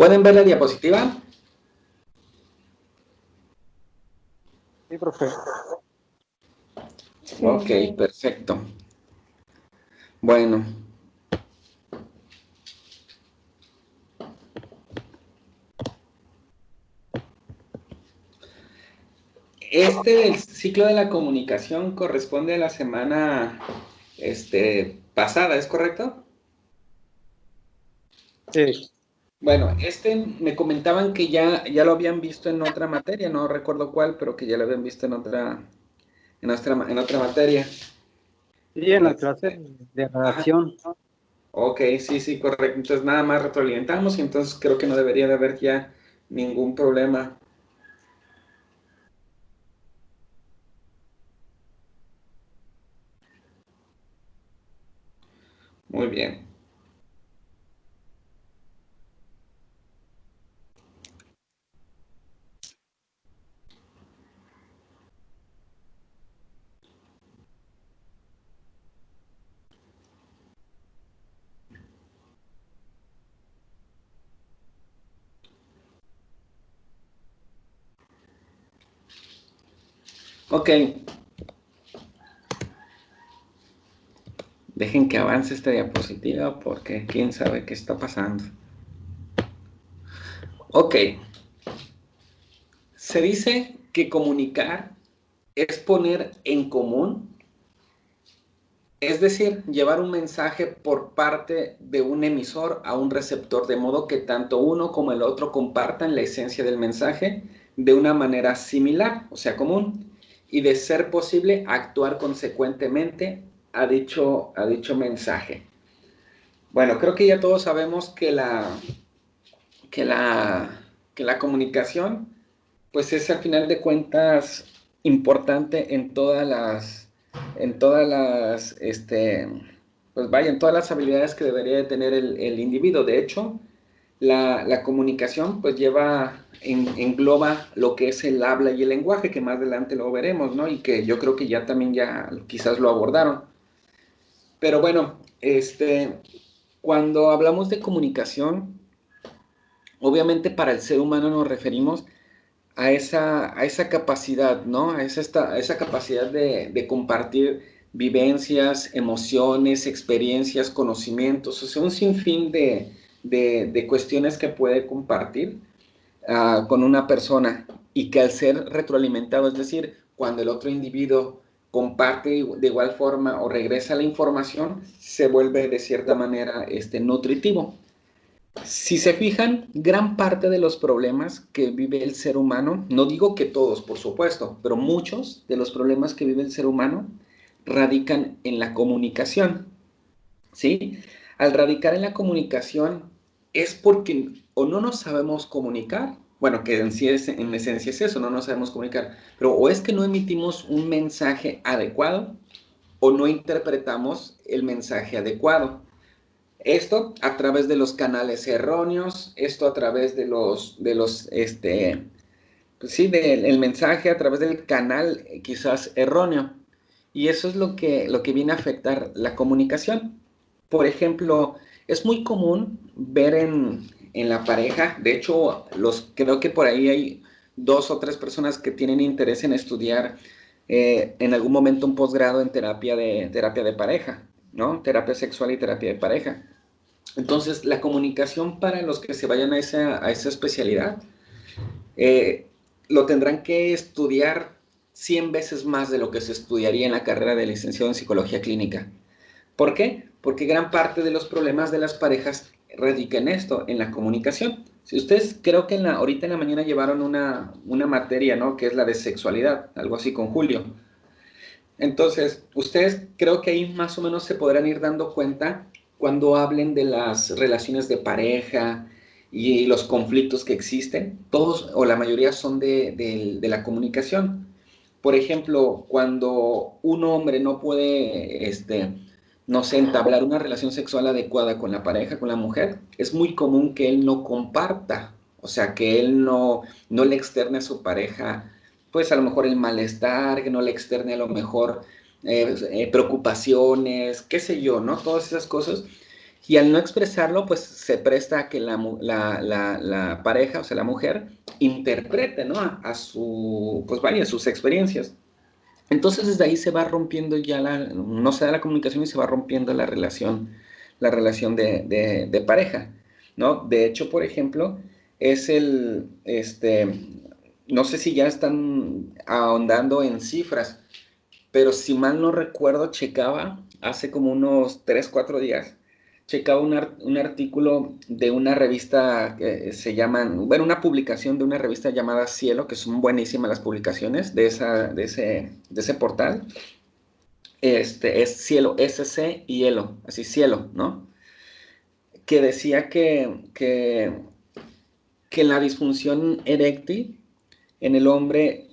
¿Pueden ver la diapositiva? Sí, profe. Ok, perfecto. Bueno. Este del ciclo de la comunicación corresponde a la semana pasada, ¿es correcto? Sí. Bueno, me comentaban que ya lo habían visto en otra materia, no recuerdo cuál, pero que ya lo habían visto en otra materia. Sí, en la clase de Ajá. redacción. Ok, sí, correcto. Entonces nada más retroalimentamos y entonces creo que no debería de haber ya ningún problema. Muy bien. Ok. Dejen que avance esta diapositiva porque quién sabe qué está pasando. Ok. Se dice que comunicar es poner en común, es decir, llevar un mensaje por parte de un emisor a un receptor, de modo que tanto uno como el otro compartan la esencia del mensaje de una manera similar, o sea, común, y de ser posible actuar consecuentemente a dicho mensaje. Bueno, creo que ya todos sabemos que la comunicación pues es al final de cuentas importante en todas las, pues vaya, en todas las habilidades que debería de tener el individuo. De hecho, la comunicación pues engloba lo que es el habla y el lenguaje, que más adelante lo veremos, ¿no? Y que yo creo que ya también ya quizás lo abordaron. Pero bueno, cuando hablamos de comunicación, obviamente para el ser humano nos referimos a esa capacidad, ¿no? A esa capacidad de compartir vivencias, emociones, experiencias, conocimientos, o sea, un sinfín de cuestiones que puede compartir con una persona y que al ser retroalimentado, es decir, cuando el otro individuo comparte de igual forma o regresa la información, se vuelve de cierta manera nutritivo. Si se fijan, gran parte de los problemas que vive el ser humano, no digo que todos, por supuesto, pero muchos de los problemas que vive el ser humano radican en la comunicación, ¿sí? Al radicar en la comunicación es porque o no nos sabemos comunicar, bueno, que en esencia es eso, no nos sabemos comunicar, pero o es que no emitimos un mensaje adecuado o no interpretamos el mensaje adecuado. Esto a través de los canales erróneos, esto a través pues sí, del mensaje a través del canal quizás erróneo. Y eso es lo que viene a afectar la comunicación. Por ejemplo, es muy común ver en la pareja, de hecho, creo que por ahí hay 2 o 3 personas que tienen interés en estudiar en algún momento un posgrado en terapia de pareja, ¿no? Terapia sexual y terapia de pareja. Entonces, la comunicación para los que se vayan a esa especialidad, eh, lo tendrán que estudiar 100 veces más de lo que se estudiaría en la carrera de licenciado en psicología clínica. ¿Por qué? Porque gran parte de los problemas de las parejas radica en esto, en la comunicación. Si ustedes creo que ahorita en la mañana llevaron una materia, ¿no? Que es la de sexualidad, algo así con Julio. Entonces, ustedes creo que ahí más o menos se podrán ir dando cuenta cuando hablen de las relaciones de pareja y los conflictos que existen, todos o la mayoría son de la comunicación. Por ejemplo, cuando un hombre no puede, no sé, entablar una relación sexual adecuada con la pareja, con la mujer, es muy común que él no comparta, o sea, que él no le externe a su pareja pues a lo mejor el malestar, que no le externe a lo mejor preocupaciones, qué sé yo, ¿no? Todas esas cosas. Y al no expresarlo, pues se presta a que la pareja, o sea, la mujer, interprete, ¿no? A su, pues vaya, sus experiencias. Entonces desde ahí se va rompiendo ya no se da la comunicación y se va rompiendo la relación de pareja, ¿no? De hecho, por ejemplo, es no sé si ya están ahondando en cifras, pero si mal no recuerdo, checaba hace como unos 3 4 días, checaba un artículo de una revista que se llaman, bueno, una publicación de una revista llamada Cielo, que son buenísimas las publicaciones de ese portal. Es Cielo, SC y Elo, así Cielo, ¿no? Que decía que la disfunción eréctil en el hombre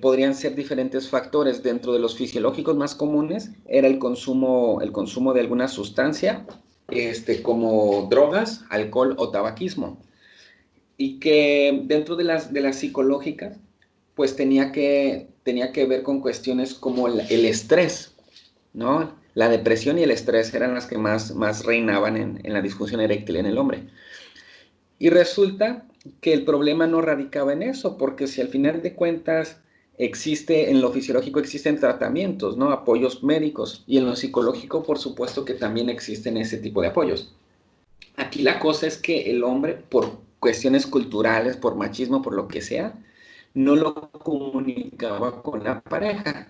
podrían ser diferentes factores. Dentro de los fisiológicos más comunes era el consumo de alguna sustancia, como drogas, alcohol o tabaquismo. Y que dentro de las psicológicas, pues tenía que ver con cuestiones como el estrés, ¿no? La depresión y el estrés eran las que más reinaban en la disfunción eréctil en el hombre. Y resulta que el problema no radicaba en eso, porque si al final de cuentas en lo fisiológico existen tratamientos, ¿no? Apoyos médicos, y en lo psicológico, por supuesto que también existen ese tipo de apoyos. Aquí la cosa es que el hombre, por cuestiones culturales, por machismo, por lo que sea, no lo comunicaba con la pareja,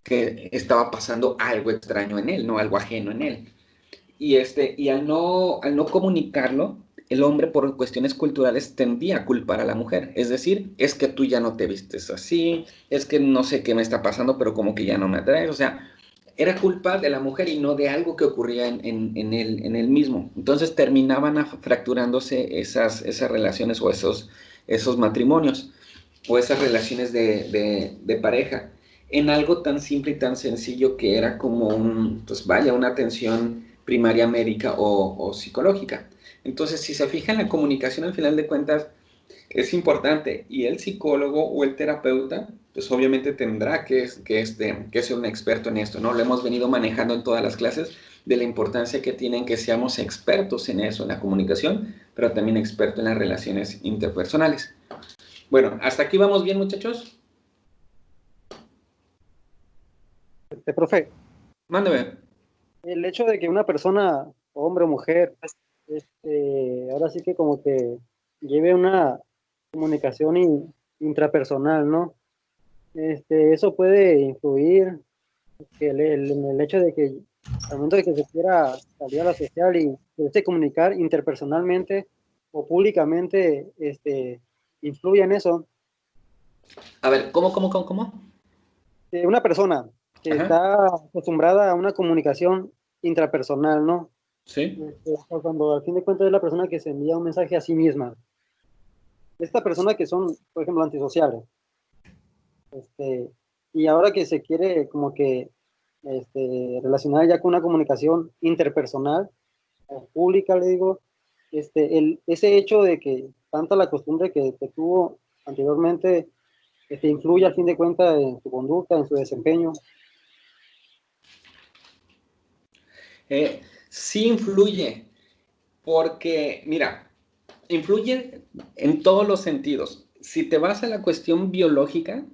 que estaba pasando algo extraño en él, no algo ajeno en él. Y al no comunicarlo, el hombre por cuestiones culturales tendía a culpar a la mujer. Es decir, es que tú ya no te vistes así, es que no sé qué me está pasando, pero como que ya no me atraes. O sea, era culpa de la mujer y no de algo que ocurría en él mismo. Entonces terminaban fracturándose esas relaciones o esos matrimonios o esas relaciones de pareja en algo tan simple y tan sencillo que era como pues vaya, una atención primaria médica o psicológica. Entonces, si se fijan, la comunicación al final de cuentas es importante, y el psicólogo o el terapeuta, pues obviamente tendrá que ser un experto en esto, ¿no? Lo hemos venido manejando en todas las clases de la importancia que tienen que seamos expertos en eso, en la comunicación, pero también expertos en las relaciones interpersonales. Bueno, ¿hasta aquí vamos bien, muchachos? Profe, Mándeme. el hecho de que una persona, hombre o mujer, ahora sí que como que lleve una comunicación intrapersonal, ¿no? Eso puede influir en el hecho de que al momento de que se quiera salir a la social y poderse comunicar interpersonalmente o públicamente, influye en eso. A ver, ¿cómo? Una persona que Ajá, está acostumbrada a una comunicación intrapersonal, ¿no? sí. Cuando al fin de cuentas es la persona que se envía un mensaje a sí misma. Esta persona que son, por ejemplo, antisociales. Y ahora que se quiere como que relacionar ya con una comunicación interpersonal o pública, le digo, ese hecho de que tanta la costumbre que tuvo anteriormente influye al fin de cuentas en su conducta, en su desempeño. Sí influye, porque, mira, influye en todos los sentidos. Si te vas a la cuestión biológica,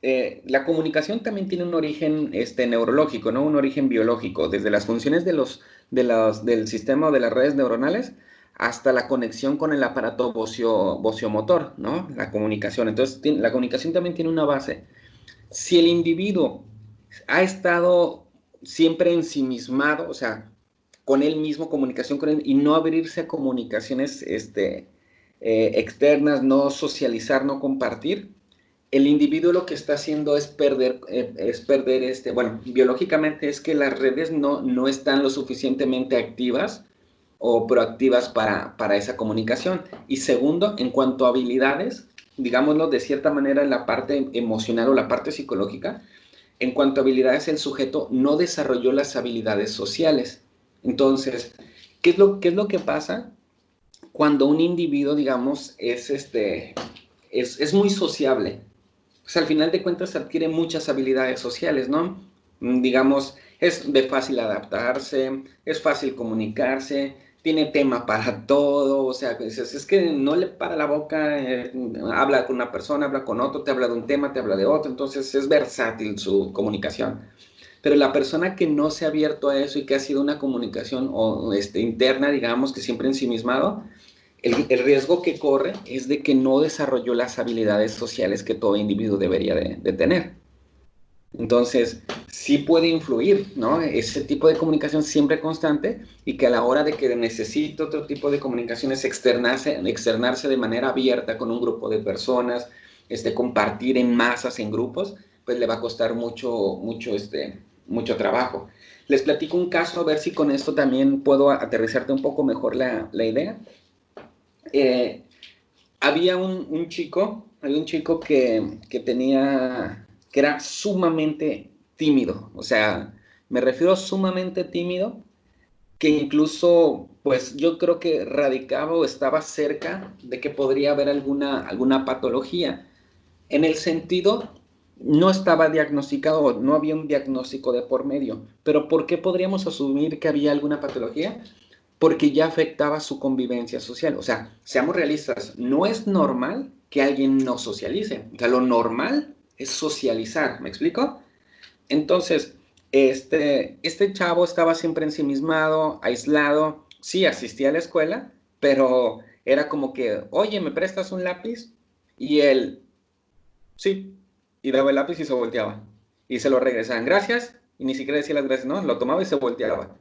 la comunicación también tiene un origen neurológico, ¿no? Un origen biológico, desde las funciones del sistema o de las redes neuronales hasta la conexión con el aparato vociomotor, ¿no? La comunicación. Entonces, la comunicación también tiene una base. Si el individuo ha estado siempre ensimismado, o sea, con él mismo, comunicación con él, y no abrirse a comunicaciones externas, no socializar, no compartir, el individuo lo que está haciendo es perder, bueno, biológicamente es que las redes no están lo suficientemente activas o proactivas para esa comunicación. Y segundo, en cuanto a habilidades, digámoslo de cierta manera, en la parte emocional o la parte psicológica, en cuanto a habilidades, el sujeto no desarrolló las habilidades sociales. Entonces, ¿qué es lo que pasa cuando un individuo, digamos, es muy sociable? Pues al final de cuentas adquiere muchas habilidades sociales, ¿no? Digamos, es de fácil adaptarse, es fácil comunicarse, tiene tema para todo, o sea, es que no le para la boca, habla con una persona, habla con otro, te habla de un tema, te habla de otro, entonces es versátil su comunicación. Pero la persona que no se ha abierto a eso y que ha sido una comunicación interna, digamos, que siempre ensimismado, el riesgo que corre es de que no desarrolló las habilidades sociales que todo individuo debería de tener. Entonces, sí puede influir, ¿no? Ese tipo de comunicación siempre constante y que a la hora de que necesite otro tipo de comunicaciones externarse de manera abierta con un grupo de personas, compartir en masas, en grupos, pues le va a costar mucho trabajo. Les platico un caso a ver si con esto también puedo aterrizarte un poco mejor la idea. Eh, había un chico que era sumamente tímido, o sea, me refiero a sumamente tímido, que incluso, pues yo creo que radicaba o estaba cerca de que podría haber alguna patología. En el sentido, no estaba diagnosticado, no había un diagnóstico de por medio, pero ¿por qué podríamos asumir que había alguna patología? Porque ya afectaba su convivencia social. O sea, seamos realistas, no es normal que alguien no socialice. O sea, lo normal es socializar, ¿me explico? Entonces, este chavo estaba siempre ensimismado, aislado, sí, asistía a la escuela, pero era como que, oye, ¿me prestas un lápiz? Y él, sí, y daba el lápiz y se volteaba. Y se lo regresaban, gracias, y ni siquiera decía las gracias, no, lo tomaba y se volteaba.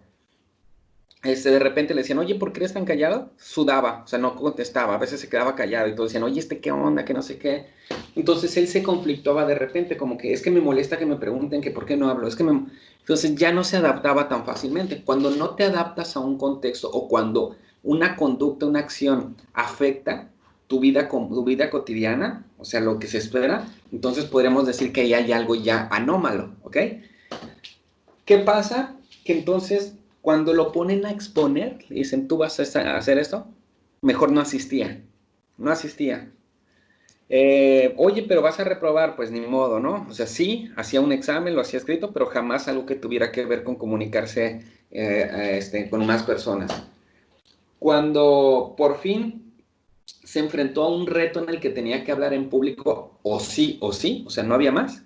De repente le decían, oye, ¿por qué eres tan callado? Sudaba, o sea, no contestaba, a veces se quedaba callado y todos decían, oye, ¿qué onda? Que no sé qué. Entonces él se conflictuaba de repente, como que es que me molesta que me pregunten que por qué no hablo, Entonces ya no se adaptaba tan fácilmente. Cuando no te adaptas a un contexto o cuando una conducta, una acción afecta tu vida cotidiana, o sea, lo que se espera, entonces podríamos decir que ahí hay algo ya anómalo, ¿ok? ¿Qué pasa? Que entonces cuando lo ponen a exponer, le dicen, ¿tú vas a hacer esto? Mejor no asistía, no asistía. Oye, pero vas a reprobar, pues ni modo, ¿no? O sea, sí, hacía un examen, lo hacía escrito, pero jamás algo que tuviera que ver con comunicarse con más personas. Cuando por fin se enfrentó a un reto en el que tenía que hablar en público, o sí, o sea, no había más,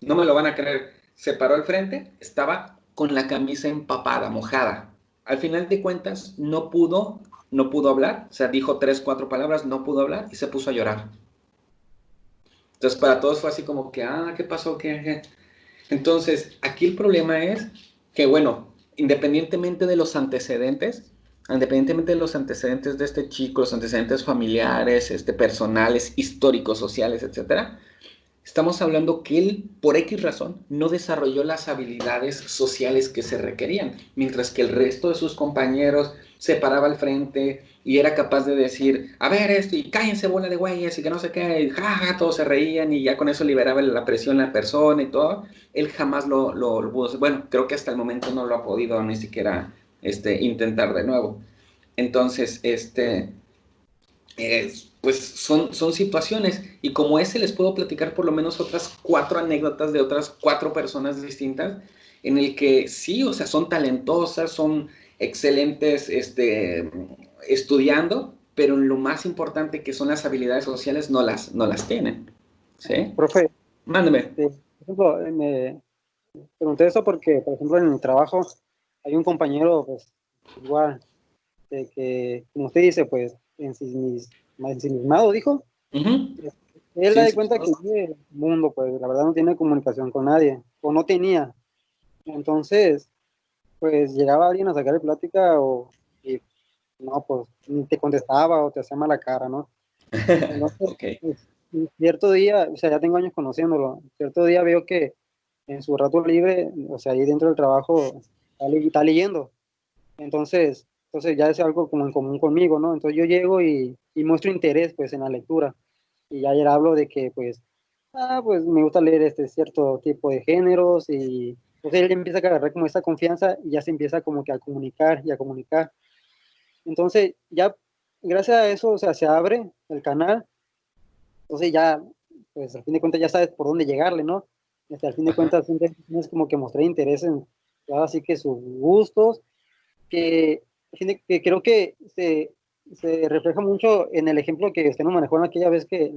no me lo van a creer. Se paró al frente, estaba con la camisa empapada, mojada. Al final de cuentas, no pudo hablar. O sea, dijo 3, 4 palabras, no pudo hablar y se puso a llorar. Entonces, para todos fue así como que, ¿qué pasó? ¿Qué? Entonces, aquí el problema es que, bueno, independientemente de los antecedentes de este chico, los antecedentes familiares, personales, históricos, sociales, etcétera, estamos hablando que él, por X razón, no desarrolló las habilidades sociales que se requerían, mientras que el resto de sus compañeros se paraba al frente y era capaz de decir, a ver esto, y cállense bola de güeyes, y que no sé qué, y jaja, todos se reían, y ya con eso liberaba la presión la persona y todo. Él jamás lo pudo hacer. Bueno, creo que hasta el momento no lo ha podido ni siquiera intentar de nuevo. Entonces, pues son situaciones y como ese les puedo platicar por lo menos otras 4 anécdotas de otras 4 personas distintas en el que sí, o sea, son talentosas, son excelentes estudiando, pero en lo más importante que son las habilidades sociales no las tienen. ¿Sí? Profe, Mándeme. por ejemplo, me pregunté eso porque, por ejemplo, en el trabajo hay un compañero, pues, igual, de que, como usted dice, pues, ensimismado, dijo. Ujú. Él da Sí, de sí, cuenta que vive el mundo, pues, la verdad no tiene comunicación con nadie, o no tenía. Entonces, pues, llegaba alguien a sacarle plática y, no, pues, ni te contestaba o te hacía mala cara, ¿no? Entonces, ok. pues, un cierto día, o sea, ya tengo años conociéndolo, cierto día veo que en su rato libre, o sea, ahí dentro del trabajo, está leyendo. Entonces ya es algo como en común conmigo, ¿no? Entonces yo llego y muestro interés, pues, en la lectura. Y ya ayer hablo de que, pues me gusta leer este cierto tipo de géneros y pues él empieza a agarrar como esa confianza y ya se empieza como que a comunicar y a comunicar. Entonces ya, gracias a eso, o sea, se abre el canal. Entonces ya, pues al fin de cuentas ya sabes por dónde llegarle, ¿no? Al fin de Ajá. cuentas siempre tienes como que mostrar interés en, ahora sí que sus gustos, que creo que se refleja mucho en el ejemplo que usted nos manejó en aquella vez que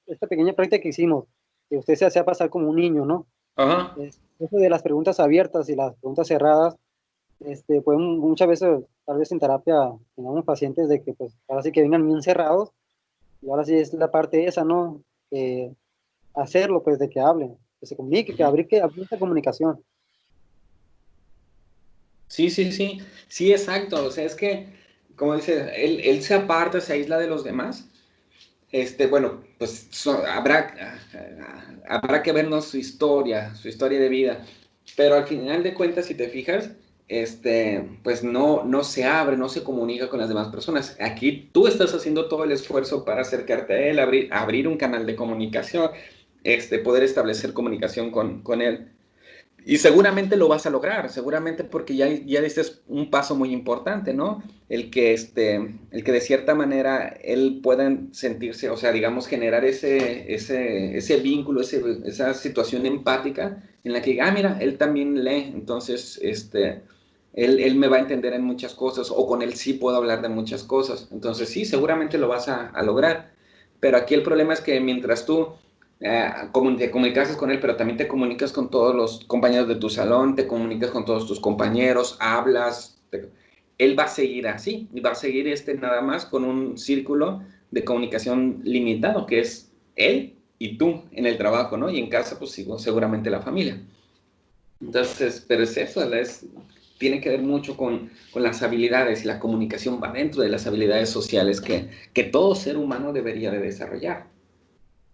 esta pequeña práctica que hicimos, que usted se hacía pasar como un niño, ¿no? Ajá. Eso de las preguntas abiertas y las preguntas cerradas, pues muchas veces, tal vez en terapia, tenemos pacientes de que pues ahora sí que vengan bien cerrados, y ahora sí es la parte esa, ¿no? Hacerlo, pues de que hablen, que se comunique, Ujú. que abrir esa comunicación. Sí, sí, sí. Sí, exacto. O sea, es que, como dice, él se aparta, se aísla de los demás. Bueno, pues habrá que vernos su historia de vida, pero al final de cuentas, si te fijas, pues no se abre, no se comunica con las demás personas. Aquí tú estás haciendo todo el esfuerzo para acercarte a él, abrir un canal de comunicación, poder establecer comunicación con él. Y seguramente lo vas a lograr, seguramente porque ya diste un paso muy importante, ¿no? El que de cierta manera él pueda sentirse, o sea, digamos, generar ese vínculo, esa situación empática en la que, mira, él también lee, entonces, él me va a entender en muchas cosas, o con él sí puedo hablar de muchas cosas. Entonces, sí, seguramente lo vas a lograr. Pero aquí el problema es que mientras tú te comunicas con él, pero también te comunicas con todos los compañeros de tu salón, te comunicas con todos tus compañeros, hablas. Él va a seguir así, y va a seguir nada más con un círculo de comunicación limitado, que es él y tú en el trabajo, ¿no? Y en casa, pues seguramente la familia. Entonces, pero es eso, tiene que ver mucho con las habilidades, y la comunicación va dentro de las habilidades sociales que todo ser humano debería de desarrollar.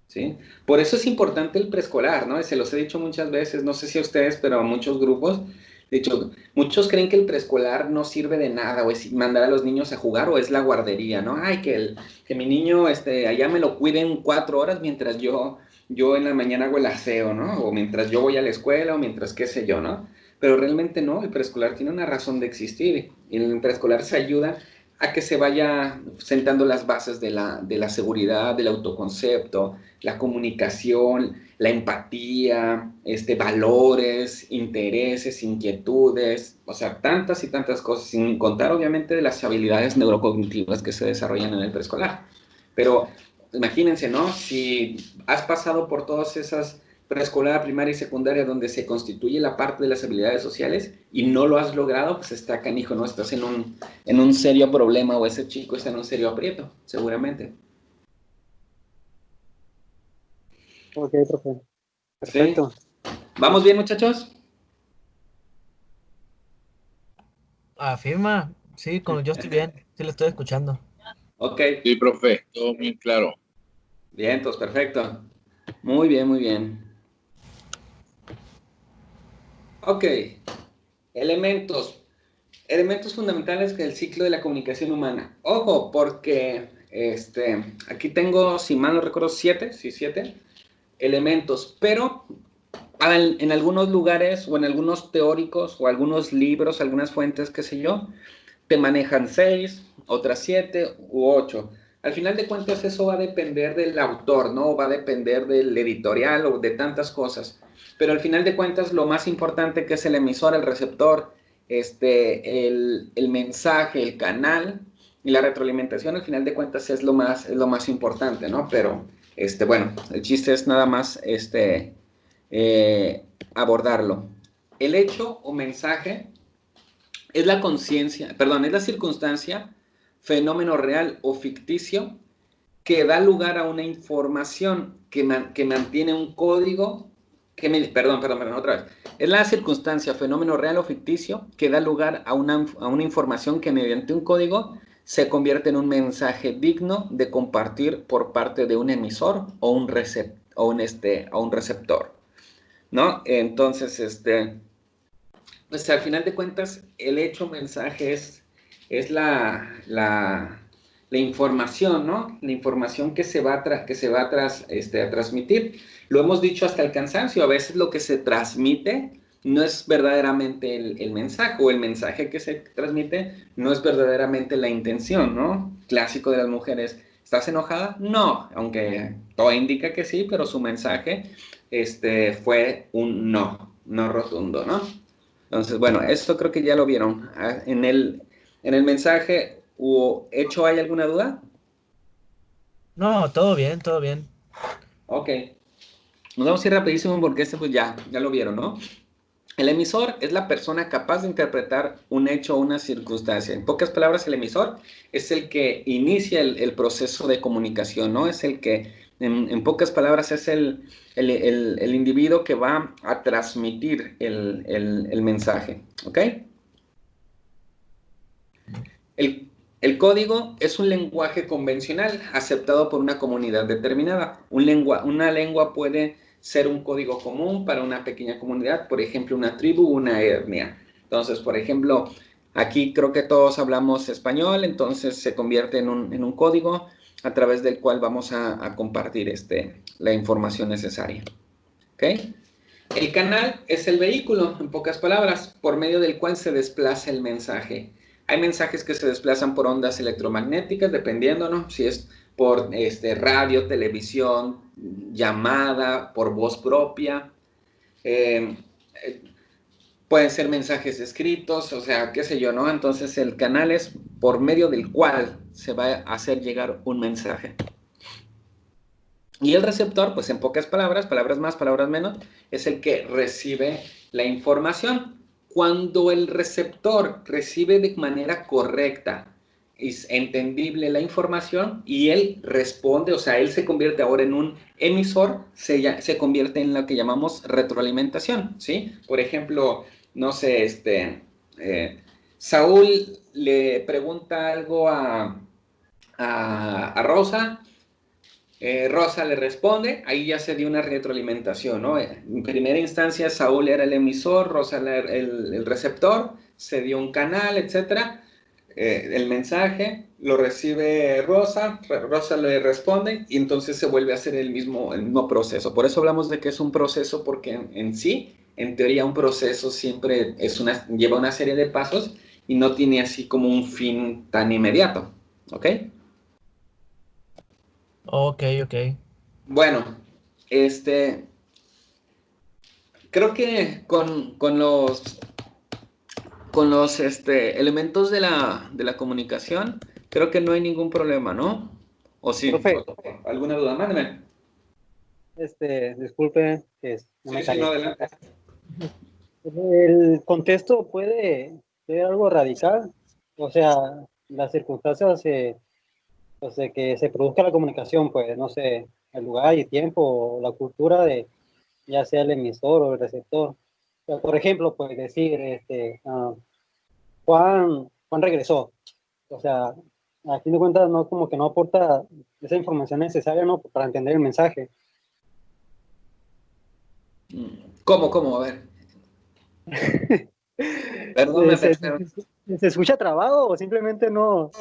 ¿Sí? Por eso es importante el preescolar, ¿no? Se los he dicho muchas veces, no sé si a ustedes, pero a muchos grupos, de hecho, muchos creen que el preescolar no sirve de nada, o es mandar a los niños a jugar, o es la guardería, ¿no? Ay, que mi niño allá me lo cuiden 4 horas mientras yo en la mañana hago el aseo, ¿no? O mientras yo voy a la escuela, o mientras qué sé yo, ¿no? Pero realmente no, el preescolar tiene una razón de existir, y en el preescolar se ayuda a que se vaya sentando las bases de la seguridad, del autoconcepto, la comunicación, la empatía, valores, intereses, inquietudes, o sea, tantas y tantas cosas, sin contar obviamente de las habilidades neurocognitivas que se desarrollan en el preescolar. Pero imagínense, ¿no? Si has pasado por todas esas preescolar, primaria y secundaria donde se constituye la parte de las habilidades sociales y no lo has logrado, pues está canijo, ¿no? Estás en un serio problema, o ese chico está en un serio aprieto, seguramente. Ok, profe. Sí. Perfecto. ¿Vamos bien, muchachos? Afirma, sí, yo estoy bien, sí lo estoy escuchando. Ok. Sí, profe, todo bien claro. Bien, entonces, perfecto. Muy bien, muy bien. Ok. Elementos. Elementos fundamentales del ciclo de la comunicación humana. Ojo, porque aquí tengo, si mal no recuerdo, 7, sí, 7 elementos, pero en algunos lugares o en algunos teóricos o algunos libros, algunas fuentes, qué sé yo, te manejan 6, otras 7 u 8. Al final de cuentas eso va a depender del autor, ¿no? Va a depender del editorial o de tantas cosas. Pero al final de cuentas lo más importante, que es el emisor, el receptor, el mensaje, el canal y la retroalimentación, al final de cuentas es lo más importante, ¿no? Pero, bueno, el chiste es nada más abordarlo. El hecho o mensaje es la conciencia, perdón, es la circunstancia, fenómeno real o ficticio que da lugar a una información que mantiene un código, perdón, otra vez. Es la circunstancia, fenómeno real o ficticio que da lugar a una información que mediante un código se convierte en un mensaje digno de compartir por parte de un emisor o un receptor, ¿no? Entonces, pues al final de cuentas, el hecho mensaje es la información, ¿no? La información que se va a transmitir. Lo hemos dicho hasta el cansancio, a veces lo que se transmite no es verdaderamente el mensaje, o el mensaje que se transmite no es verdaderamente la intención, ¿no? Clásico de las mujeres, ¿estás enojada? No, aunque todo indica que sí, pero su mensaje fue un no, no rotundo, ¿no? Entonces, bueno, esto creo que ya lo vieron. En el mensaje o hecho, ¿hay alguna duda? No, todo bien, todo bien. Ok. Nos vamos a ir rapidísimo porque pues ya lo vieron, ¿no? El emisor es la persona capaz de interpretar un hecho o una circunstancia. En pocas palabras, el emisor es el que inicia el proceso de comunicación, ¿no? Es el que, en pocas palabras, es el individuo que va a transmitir el mensaje, ¿ok? El código es un lenguaje convencional aceptado por una comunidad determinada. Una lengua puede ser un código común para una pequeña comunidad, por ejemplo, una tribu, una etnia. Entonces, por ejemplo, aquí creo que todos hablamos español, entonces se convierte en un código a través del cual vamos a compartir la información necesaria. ¿Ok? El canal es el vehículo, en pocas palabras, por medio del cual se desplaza el mensaje. Hay mensajes que se desplazan por ondas electromagnéticas, dependiendo, ¿no? Si es por radio, televisión, llamada, por voz propia. Eh, Pueden ser mensajes escritos, o sea, qué sé yo, ¿no? Entonces el canal es por medio del cual se va a hacer llegar un mensaje. Y el receptor, pues en pocas palabras, palabras más, palabras menos, es el que recibe la información. Cuando el receptor recibe de manera correcta, es entendible la información y él responde, o sea, él se convierte ahora en un emisor, se convierte en lo que llamamos retroalimentación, ¿sí? Por ejemplo, no sé, Saúl le pregunta algo a Rosa. Rosa le responde, ahí ya se dio una retroalimentación, ¿no? En primera instancia Saúl era el emisor, Rosa el receptor, se dio un canal, etcétera. El mensaje lo recibe Rosa, Rosa le responde y entonces se vuelve a hacer el mismo proceso. Por eso hablamos de que es un proceso porque en sí, en teoría un proceso siempre lleva una serie de pasos y no tiene así como un fin tan inmediato, ¿ok? Ok, ok. Bueno, creo que con los elementos de la comunicación, creo que no hay ningún problema, ¿no? ¿O sí? Profe, ¿Alguna duda? Mándeme. disculpe que no Sí, me sí, no, callé. adelante. El contexto puede ser algo radical, o sea, las circunstancias pues, de que se produzca la comunicación, pues, no sé, el lugar y tiempo, o la cultura de ya sea el emisor o el receptor. O sea, por ejemplo, pues decir, Juan regresó. O sea, a fin de cuentas, no, como que no aporta esa información necesaria, ¿no? Para entender el mensaje. ¿Cómo? A ver. Perdón, ¿Se escucha trabado o simplemente no?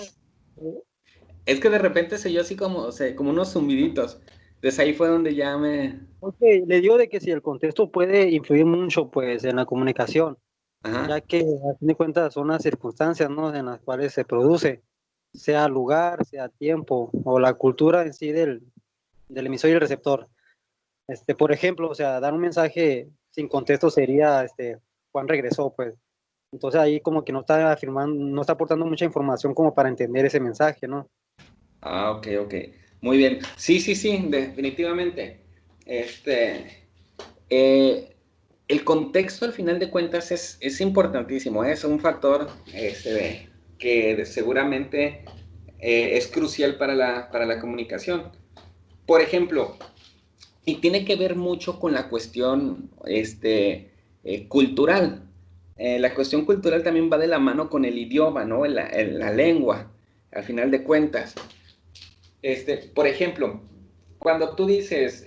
es que de repente se oyó así como, o sea, como unos zumbiditos. Entonces ahí fue donde ya me... Ok, le digo de que si el contexto puede influir mucho, pues, en la comunicación, Ajá. ya que a fin de cuentas son las circunstancias, ¿no? En las cuales se produce, sea lugar, sea tiempo, o la cultura en sí del emisor y el receptor. Por ejemplo, o sea, dar un mensaje sin contexto sería, Juan regresó, pues. Entonces ahí como que no está afirmando, no está aportando mucha información como para entender ese mensaje, ¿no? Ah, ok. Muy bien. Sí, definitivamente. Eh, el contexto al final de cuentas es importantísimo, es un factor que seguramente es crucial para la comunicación. Por ejemplo, y tiene que ver mucho con la cuestión cultural. La cuestión cultural también va de la mano con el idioma, ¿no? La lengua, al final de cuentas. Por ejemplo, cuando tú dices,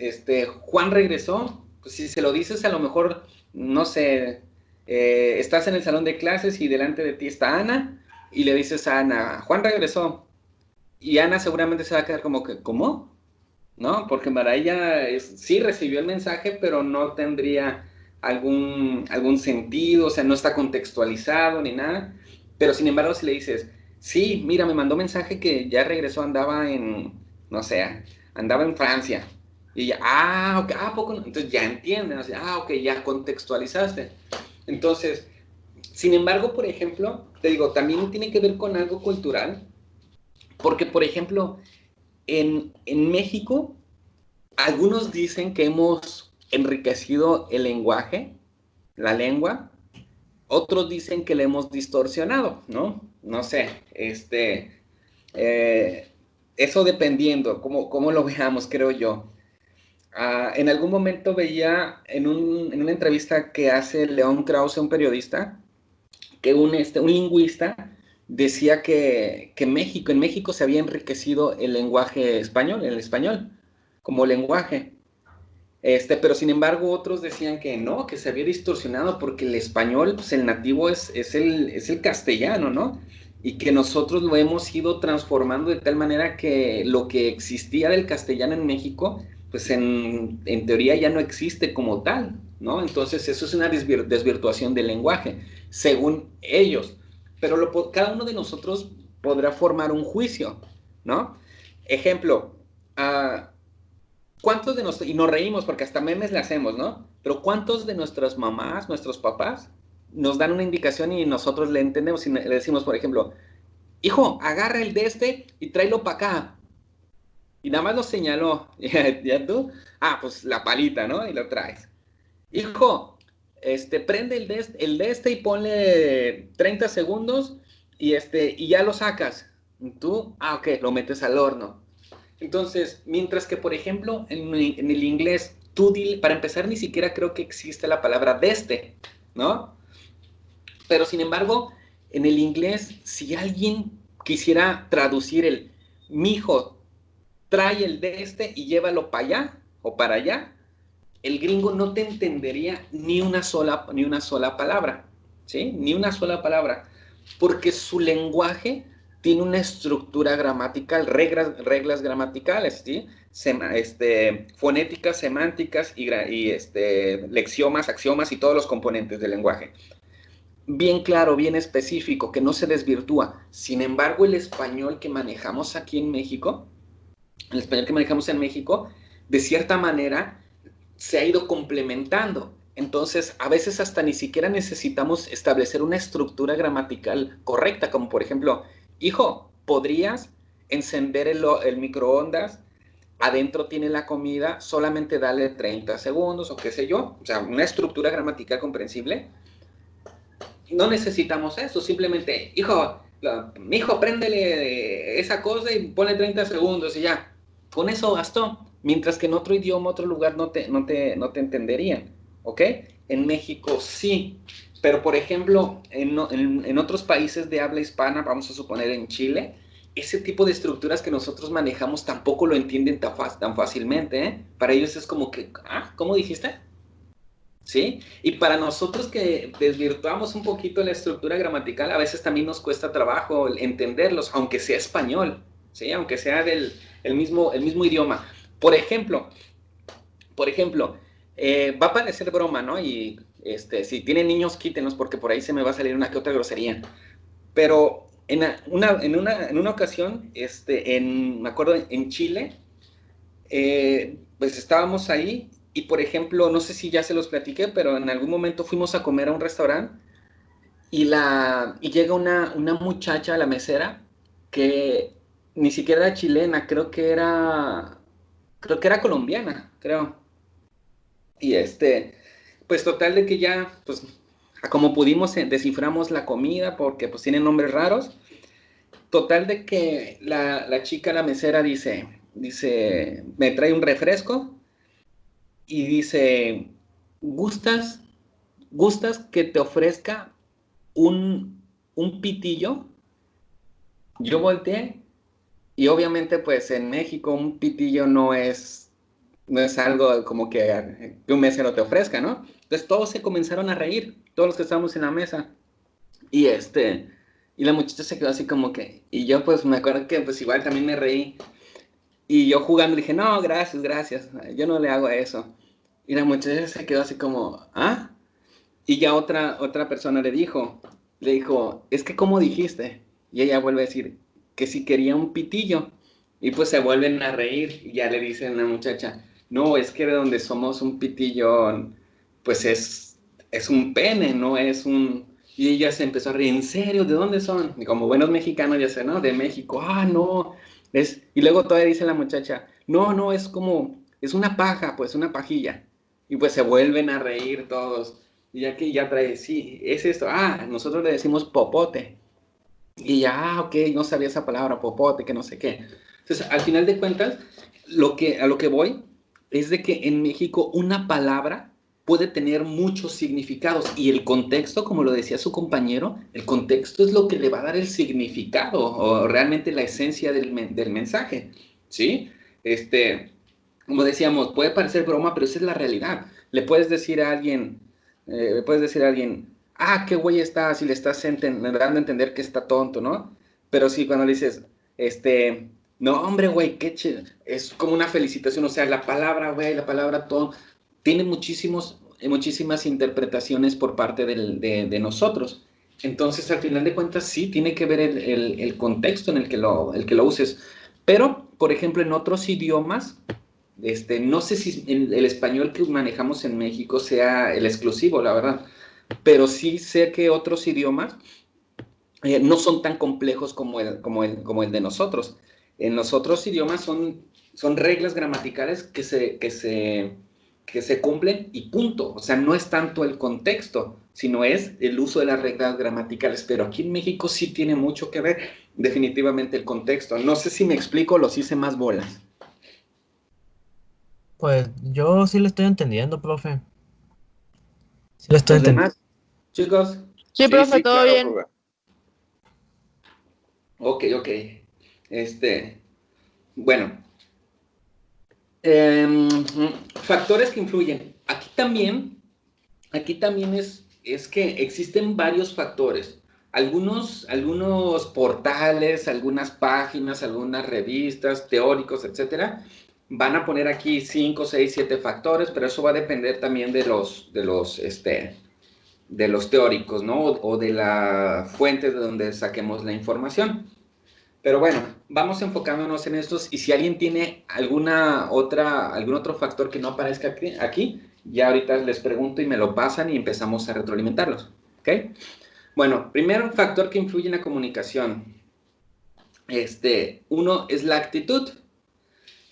Juan regresó, pues si se lo dices a lo mejor, no sé, estás en el salón de clases y delante de ti está Ana y le dices a Ana, Juan regresó. Y Ana seguramente se va a quedar como que, ¿cómo? ¿No? Porque para ella sí recibió el mensaje, pero no tendría algún sentido, o sea, no está contextualizado ni nada. Pero sin embargo, si le dices, sí, mira, me mandó mensaje que ya regresó, andaba en, no sé, andaba en Francia. Y ya, ok, poco no. Entonces ya entienden, así, ok, ya contextualizaste. Entonces, sin embargo, por ejemplo, te digo, también tiene que ver con algo cultural, porque, por ejemplo, en México, algunos dicen que hemos enriquecido el lenguaje, la lengua, otros dicen que le hemos distorsionado, ¿no? No sé, eh, eso dependiendo, cómo lo veamos, creo yo. En algún momento veía en una entrevista que hace León Krause, un periodista, que un lingüista decía que en México se había enriquecido el lenguaje español, el español, como lenguaje. Pero sin embargo otros decían que no, que se había distorsionado porque el español, pues el nativo es el castellano, ¿no? Y que nosotros lo hemos ido transformando de tal manera que lo que existía del castellano en México, pues en teoría ya no existe como tal, ¿no? Entonces eso es una desvirtuación del lenguaje, según ellos. Pero cada uno de nosotros podrá formar un juicio, ¿no? Ejemplo, ¿cuántos de nosotros, y nos reímos porque hasta memes le hacemos, ¿no? Pero ¿cuántos de nuestras mamás, nuestros papás, nos dan una indicación y nosotros le entendemos y le decimos, por ejemplo, hijo, agarra el de y tráelo para acá? Y nada más lo señaló. ¿Ya tú? Pues la palita, ¿no? Y lo traes. Hijo, prende el de y ponle 30 segundos y ya lo sacas. ¿Y tú? Ok, lo metes al horno. Entonces, mientras que, por ejemplo, en el inglés, para empezar, ni siquiera creo que existe la palabra ¿no? Pero, sin embargo, en el inglés, si alguien quisiera traducir mijo, trae el y llévalo para allá o para allá, el gringo no te entendería ni una sola palabra, ¿sí? Ni una sola palabra, porque su lenguaje tiene una estructura gramatical, reglas gramaticales, ¿sí? Fonéticas, semánticas y lexiomas, axiomas y todos los componentes del lenguaje. Bien claro, bien específico, que no se desvirtúa. Sin embargo, el español que manejamos aquí en México, de cierta manera, se ha ido complementando. Entonces, a veces hasta ni siquiera necesitamos establecer una estructura gramatical correcta, como por ejemplo, hijo, ¿podrías encender el microondas? Adentro tiene la comida, solamente dale 30 segundos o qué sé yo. O sea, una estructura gramatical comprensible. No necesitamos eso, simplemente, hijo, préndele esa cosa y ponle 30 segundos y ya. Con eso bastó. Mientras que en otro idioma, otro lugar no te entenderían, ¿ok? En México sí, pero por ejemplo, en otros países de habla hispana, vamos a suponer en Chile, ese tipo de estructuras que nosotros manejamos tampoco lo entienden tan fácilmente, ¿eh? Para ellos es como que, ¿cómo dijiste? ¿Sí? Y para nosotros que desvirtuamos un poquito la estructura gramatical, a veces también nos cuesta trabajo entenderlos, aunque sea español, ¿sí? Aunque sea el mismo idioma. Por ejemplo, va a parecer broma, ¿no? Y si tienen niños, quítenlos porque por ahí se me va a salir una que otra grosería. Pero en una ocasión, me acuerdo, en Chile, pues estábamos ahí y, por ejemplo, no sé si ya se los platiqué, pero en algún momento fuimos a comer a un restaurante y llega una muchacha, la mesera, que ni siquiera era chilena, creo que era colombiana, creo. Y pues total de que ya, pues como pudimos, desciframos la comida porque pues tienen nombres raros. Total de que la chica, la mesera, dice, me trae un refresco y dice, ¿gustas, gustas que te ofrezca un pitillo? Yo volteé y obviamente pues en México un pitillo no es algo como que un mesero te ofrezca, ¿no? Entonces todos se comenzaron a reír, todos los que estábamos en la mesa. Y y la muchacha se quedó así como que, y yo pues me acuerdo que pues igual también me reí. Y yo jugando dije, no, gracias, gracias, yo no le hago eso. Y la muchacha se quedó así como, ¿ah? Y ya otra persona le dijo, es que ¿cómo dijiste? Y ella vuelve a decir que si quería un pitillo. Y pues se vuelven a reír y ya le dicen a la muchacha, no, es que de donde somos un pitillo, pues es un pene, no es un... Y ella se empezó a reír, ¿en serio? ¿De dónde son? Y como buenos mexicanos ya sé, ¿no? De México. Ah, no. Y luego todavía dice la muchacha, no, no, es como, es una paja, pues una pajilla. Y pues se vuelven a reír todos. Y ya que ya trae, sí, es esto. Ah, nosotros le decimos popote. Y ya, ok, no sabía esa palabra, popote, que no sé qué. Entonces, al final de cuentas, a lo que voy es de que en México una palabra puede tener muchos significados y el contexto, como lo decía su compañero, el contexto es lo que le va a dar el significado o realmente la esencia del mensaje, ¿sí? Como decíamos, puede parecer broma, pero esa es la realidad. Le puedes decir a alguien, ah, qué güey estás, y le estás dando a entender que está tonto, ¿no? Pero sí, cuando le dices, no, hombre, güey, qué chido, es como una felicitación, o sea, la palabra, güey, la palabra tonto, tiene muchísimas interpretaciones por parte de nosotros. Entonces, al final de cuentas, sí, tiene que ver el contexto en el que lo uses. Pero, por ejemplo, en otros idiomas, no sé si el español que manejamos en México sea el exclusivo, la verdad, pero sí sé que otros idiomas no son tan complejos como el de nosotros. En los otros idiomas son reglas gramaticales que se cumplen y punto. O sea, no es tanto el contexto, sino es el uso de las reglas gramaticales. Pero aquí en México sí tiene mucho que ver definitivamente el contexto. No sé si me explico, los hice más bolas. Pues yo sí le estoy entendiendo, profe. Sí le estoy Los entendiendo. demás, chicos, Sí, Sí, profe, sí, todo claro, bien. profe. ok. Este, bueno, factores que influyen. Aquí también es que existen varios factores. Algunos portales, algunas páginas, algunas revistas, teóricos, etcétera, van a poner aquí 5, 6, 7 factores, pero eso va a depender también de los teóricos, ¿no? O de la fuente de donde saquemos la información. Pero bueno, vamos enfocándonos en estos y si alguien tiene algún otro factor que no aparezca aquí, ya ahorita les pregunto y me lo pasan y empezamos a retroalimentarlos, ¿ok? Bueno, primero factor que influye en la comunicación. Uno es la actitud.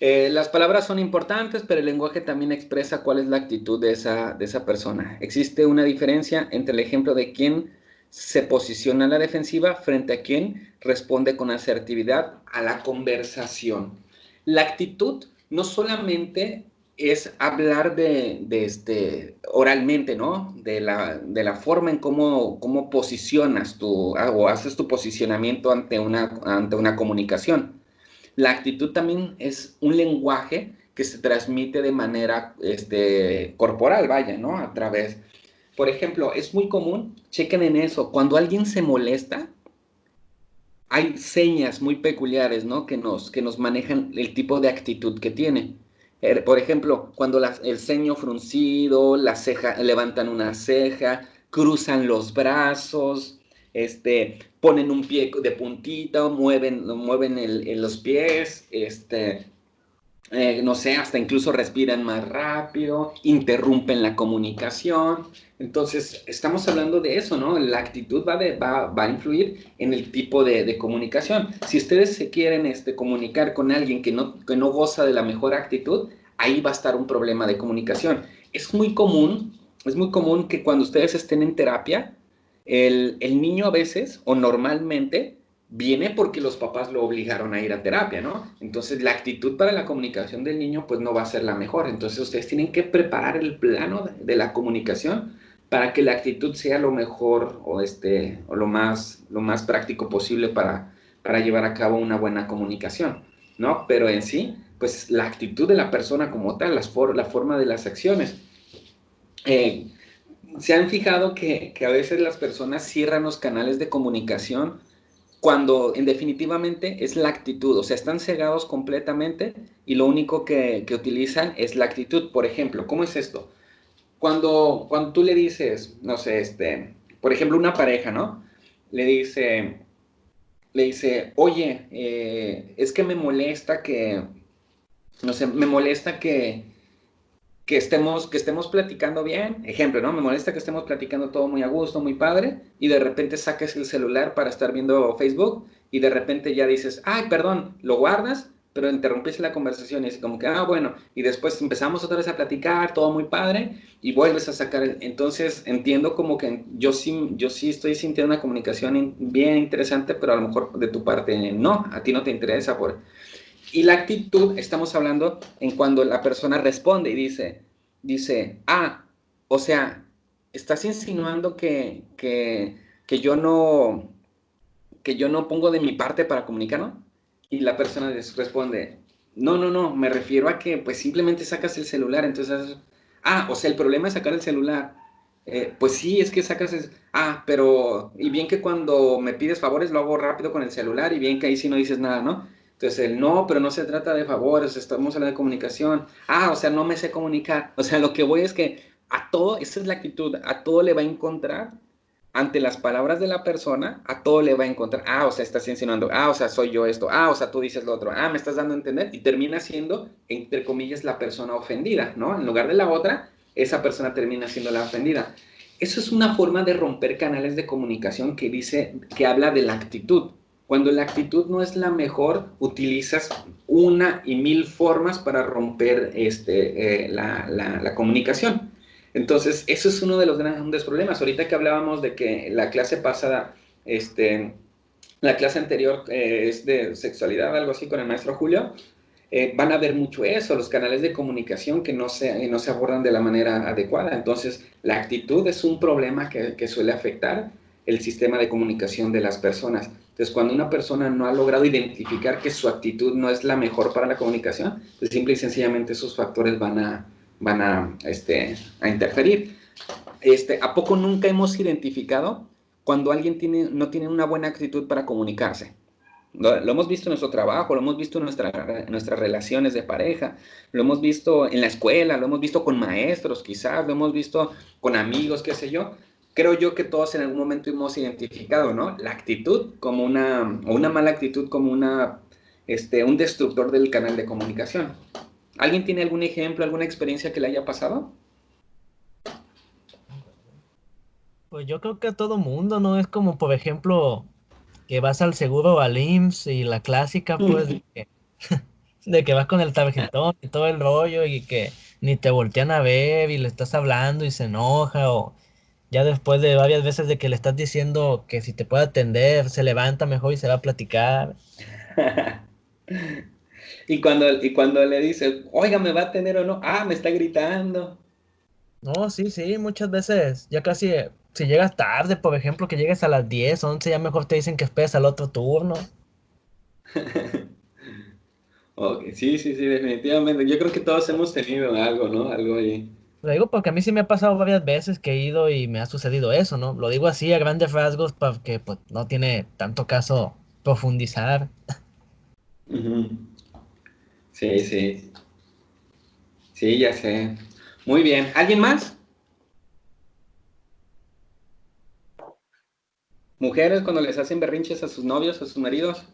Las palabras son importantes, pero el lenguaje también expresa cuál es la actitud de esa persona. Existe una diferencia entre el ejemplo de quien se posiciona a la defensiva frente a quien responde con asertividad a la conversación. La actitud no solamente es hablar oralmente, ¿no? De la forma en cómo posicionas o haces tu posicionamiento ante una comunicación. La actitud también es un lenguaje que se transmite de manera corporal, vaya, ¿no? A través. Por ejemplo, es muy común, chequen en eso, cuando alguien se molesta, hay señas muy peculiares, ¿no? Que nos manejan el tipo de actitud que tiene. Por ejemplo, cuando el ceño fruncido, la ceja, levantan una ceja, cruzan los brazos, ponen un pie de puntita, mueven los pies, no sé, hasta incluso respiran más rápido, interrumpen la comunicación. Entonces, estamos hablando de eso, ¿no? La actitud va a influir en el tipo de comunicación. Si ustedes se quieren comunicar con alguien que no goza de la mejor actitud, ahí va a estar un problema de comunicación. Es muy común que cuando ustedes estén en terapia, el niño a veces o normalmente viene porque los papás lo obligaron a ir a terapia, ¿no? Entonces la actitud para la comunicación del niño pues no va a ser la mejor. Entonces ustedes tienen que preparar el plano de la comunicación para que la actitud sea lo mejor o lo más práctico posible para llevar a cabo una buena comunicación, ¿no? Pero en sí, pues la actitud de la persona como tal, la forma de las acciones. Se han fijado que a veces las personas cierran los canales de comunicación cuando en definitivamente es la actitud, o sea, están cegados completamente y lo único que utilizan es la actitud. Por ejemplo, ¿cómo es esto? Cuando tú le dices, no sé, por ejemplo, una pareja, ¿no? Le dice, oye, es que me molesta que, no sé, me molesta que estemos platicando bien, ejemplo, ¿no? Me molesta que estemos platicando todo muy a gusto, muy padre, y de repente saques el celular para estar viendo Facebook, y de repente ya dices, ay, perdón, lo guardas, pero interrumpiste la conversación, y es como que, ah, bueno, y después empezamos otra vez a platicar, todo muy padre, y vuelves a sacar entonces entiendo como que yo sí estoy sintiendo una comunicación bien interesante, pero a lo mejor de tu parte no, a ti no te interesa y la actitud, estamos hablando en cuando la persona responde y dice, o sea, estás insinuando que yo no pongo de mi parte para comunicar, ¿no? Y la persona responde, no, me refiero a que pues simplemente sacas el celular, entonces, o sea, el problema es sacar el celular. Pues sí, es que pero, y bien que cuando me pides favores lo hago rápido con el celular, y bien que ahí sí no dices nada, ¿no? Entonces, no, pero no se trata de favores, estamos hablando de comunicación. O sea, no me sé comunicar. O sea, lo que voy es que a todo, esa es la actitud, a todo le va a encontrar ante las palabras de la persona, a todo le va a encontrar, o sea, estás insinuando, o sea, soy yo esto, o sea, tú dices lo otro, me estás dando a entender, y termina siendo, entre comillas, la persona ofendida, ¿no? En lugar de la otra, esa persona termina siendo la ofendida. Eso es una forma de romper canales de comunicación que habla de la actitud. Cuando la actitud no es la mejor, utilizas una y mil formas para romper la comunicación. Entonces, eso es uno de los grandes problemas. Ahorita que hablábamos de que la clase pasada, la clase anterior es de sexualidad, algo así, con el maestro Julio, van a ver mucho eso, los canales de comunicación que no se abordan de la manera adecuada. Entonces, la actitud es un problema que suele afectar el sistema de comunicación de las personas. Entonces, cuando una persona no ha logrado identificar que su actitud no es la mejor para la comunicación, pues simple y sencillamente esos factores van a interferir. ¿A poco nunca hemos identificado cuando alguien no tiene una buena actitud para comunicarse? Lo hemos visto en nuestro trabajo, lo hemos visto en nuestras relaciones de pareja, lo hemos visto en la escuela, lo hemos visto con maestros quizás, lo hemos visto con amigos, qué sé yo. Creo yo que todos en algún momento hemos identificado, ¿no? La actitud como o una mala actitud como un destructor del canal de comunicación. ¿Alguien tiene algún ejemplo, alguna experiencia que le haya pasado? Pues yo creo que a todo mundo, ¿no? Es como, por ejemplo, que vas al seguro o al IMSS y la clásica, pues, de que vas con el tarjetón y todo el rollo y que ni te voltean a ver y le estás hablando y se enoja o ya después de varias veces de que le estás diciendo que si te puede atender, se levanta mejor y se va a platicar. Y cuando le dices, oiga, ¿me va a atender o no? Me está gritando. No, sí, sí, muchas veces, ya casi, si llegas tarde, por ejemplo, que llegues a las 10 11 ya mejor te dicen que esperes al otro turno. Ok, sí, sí, sí, definitivamente. Yo creo que todos hemos tenido algo, ¿no? Algo ahí. Lo digo porque a mí sí me ha pasado varias veces que he ido y me ha sucedido eso, ¿no? Lo digo así a grandes rasgos porque pues, no tiene tanto caso profundizar. Ujú. Sí, sí. Sí, ya sé. Muy bien. ¿Alguien más? Mujeres cuando les hacen berrinches a sus novios, a sus maridos.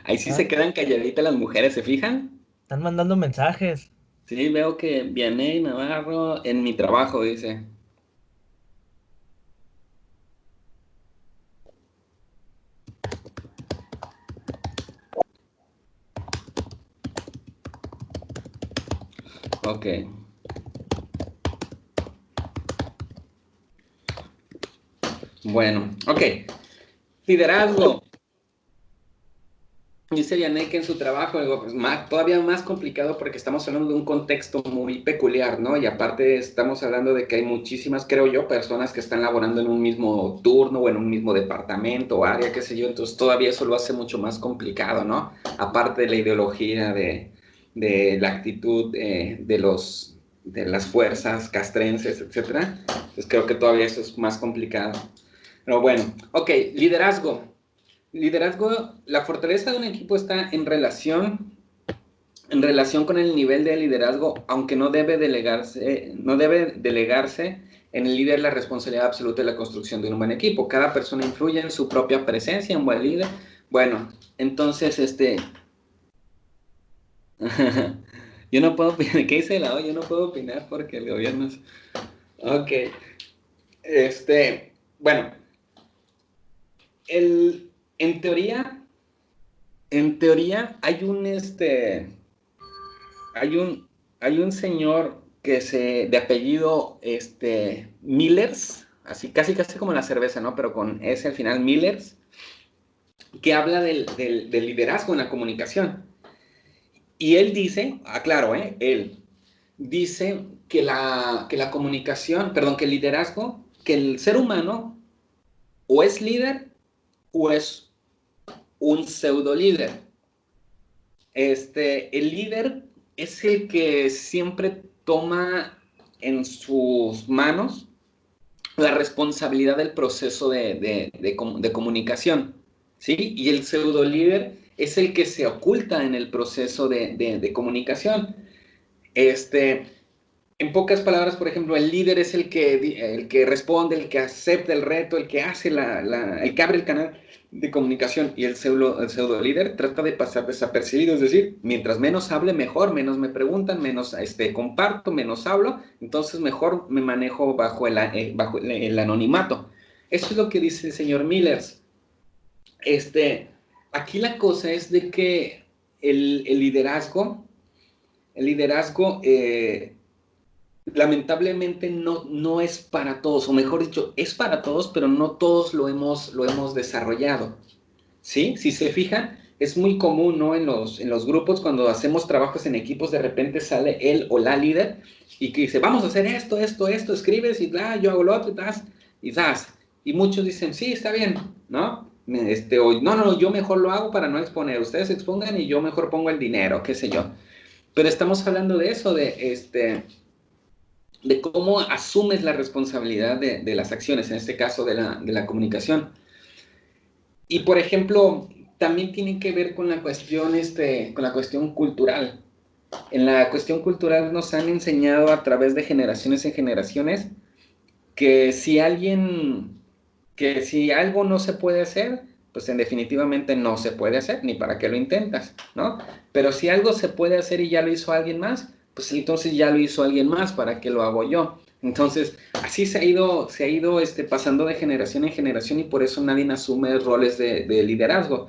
Ahí sí Ah, se quedan calladitas las mujeres, ¿se fijan? están mandando mensajes. Sí, veo que Vianey Navarro en mi trabajo, dice. Ok. Bueno, ok. Liderazgo. Dice Vianey que en su trabajo, digo, pues todavía más complicado porque estamos hablando de un contexto muy peculiar, ¿no? Y aparte estamos hablando de que hay muchísimas, creo yo, personas que están laborando en un mismo turno o en un mismo departamento o área, qué sé yo, entonces todavía eso lo hace mucho más complicado, ¿no? Aparte de la ideología de la actitud de las fuerzas castrenses, etcétera, pues creo que todavía eso es más complicado. Pero bueno, ok, liderazgo. Liderazgo, la fortaleza de un equipo está en relación con el nivel de liderazgo, aunque no debe delegarse en el líder la responsabilidad absoluta de la construcción de un buen equipo. Cada persona influye en su propia presencia, un buen líder Bueno, entonces, yo no puedo opinar. ¿Qué dice la O? Yo no puedo opinar porque el gobierno es... Ok. Bueno, el, en teoría, hay un, hay un señor de apellido, Millers, así casi como la cerveza, ¿no? Pero con S al final, Millers, que habla del liderazgo en la comunicación. Y él dice, aclaro, él dice que la comunicación, perdón, que el liderazgo, que el ser humano o es líder o es un pseudo líder. El líder es el que siempre toma en sus manos la responsabilidad del proceso de comunicación, ¿sí? Y el pseudo líder es el que se oculta en el proceso de comunicación. En pocas palabras, por ejemplo, el líder es el que responde, el que acepta el reto, el que hace el que abre el canal de comunicación, y el pseudo líder trata de pasar desapercibido, es decir, mientras menos hable, mejor, menos me preguntan, menos comparto, menos hablo, entonces mejor me manejo bajo el anonimato. Eso es lo que dice el señor Millers. Aquí la cosa es de que el liderazgo, lamentablemente no es para todos, o mejor dicho, es para todos, pero no todos lo hemos desarrollado, ¿sí? Si se fijan, es muy común, ¿no? En los grupos, cuando hacemos trabajos en equipos, de repente sale él o la líder y que dice, vamos a hacer esto, escribes y yo hago lo otro y das. Y muchos dicen, sí, está bien, ¿no? O no, yo mejor lo hago para no exponer, ustedes expongan y yo mejor pongo el dinero, qué sé yo. Pero estamos hablando de eso, de cómo asumes la responsabilidad de las acciones, en este caso de la comunicación. Y, por ejemplo, también tiene que ver con la cuestión cultural. En la cuestión cultural nos han enseñado a través de generaciones en generaciones que si algo no se puede hacer, pues definitivamente no se puede hacer, ni para qué lo intentas, ¿no? Pero si algo se puede hacer y ya lo hizo alguien más, pues entonces ya lo hizo alguien más, ¿para qué lo hago yo? Entonces, así se ha ido pasando de generación en generación, y por eso nadie asume roles de liderazgo.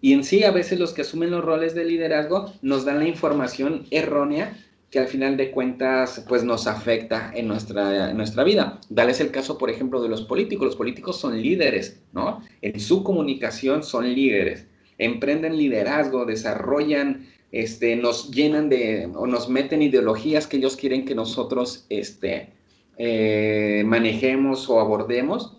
Y en sí, a veces los que asumen los roles de liderazgo nos dan la información errónea que al final de cuentas pues nos afecta en nuestra vida. Dale el caso, por ejemplo, de los políticos. Los políticos son líderes, ¿no? En su comunicación son líderes. Emprenden liderazgo, desarrollan, nos llenan o nos meten ideologías que ellos quieren que nosotros manejemos o abordemos,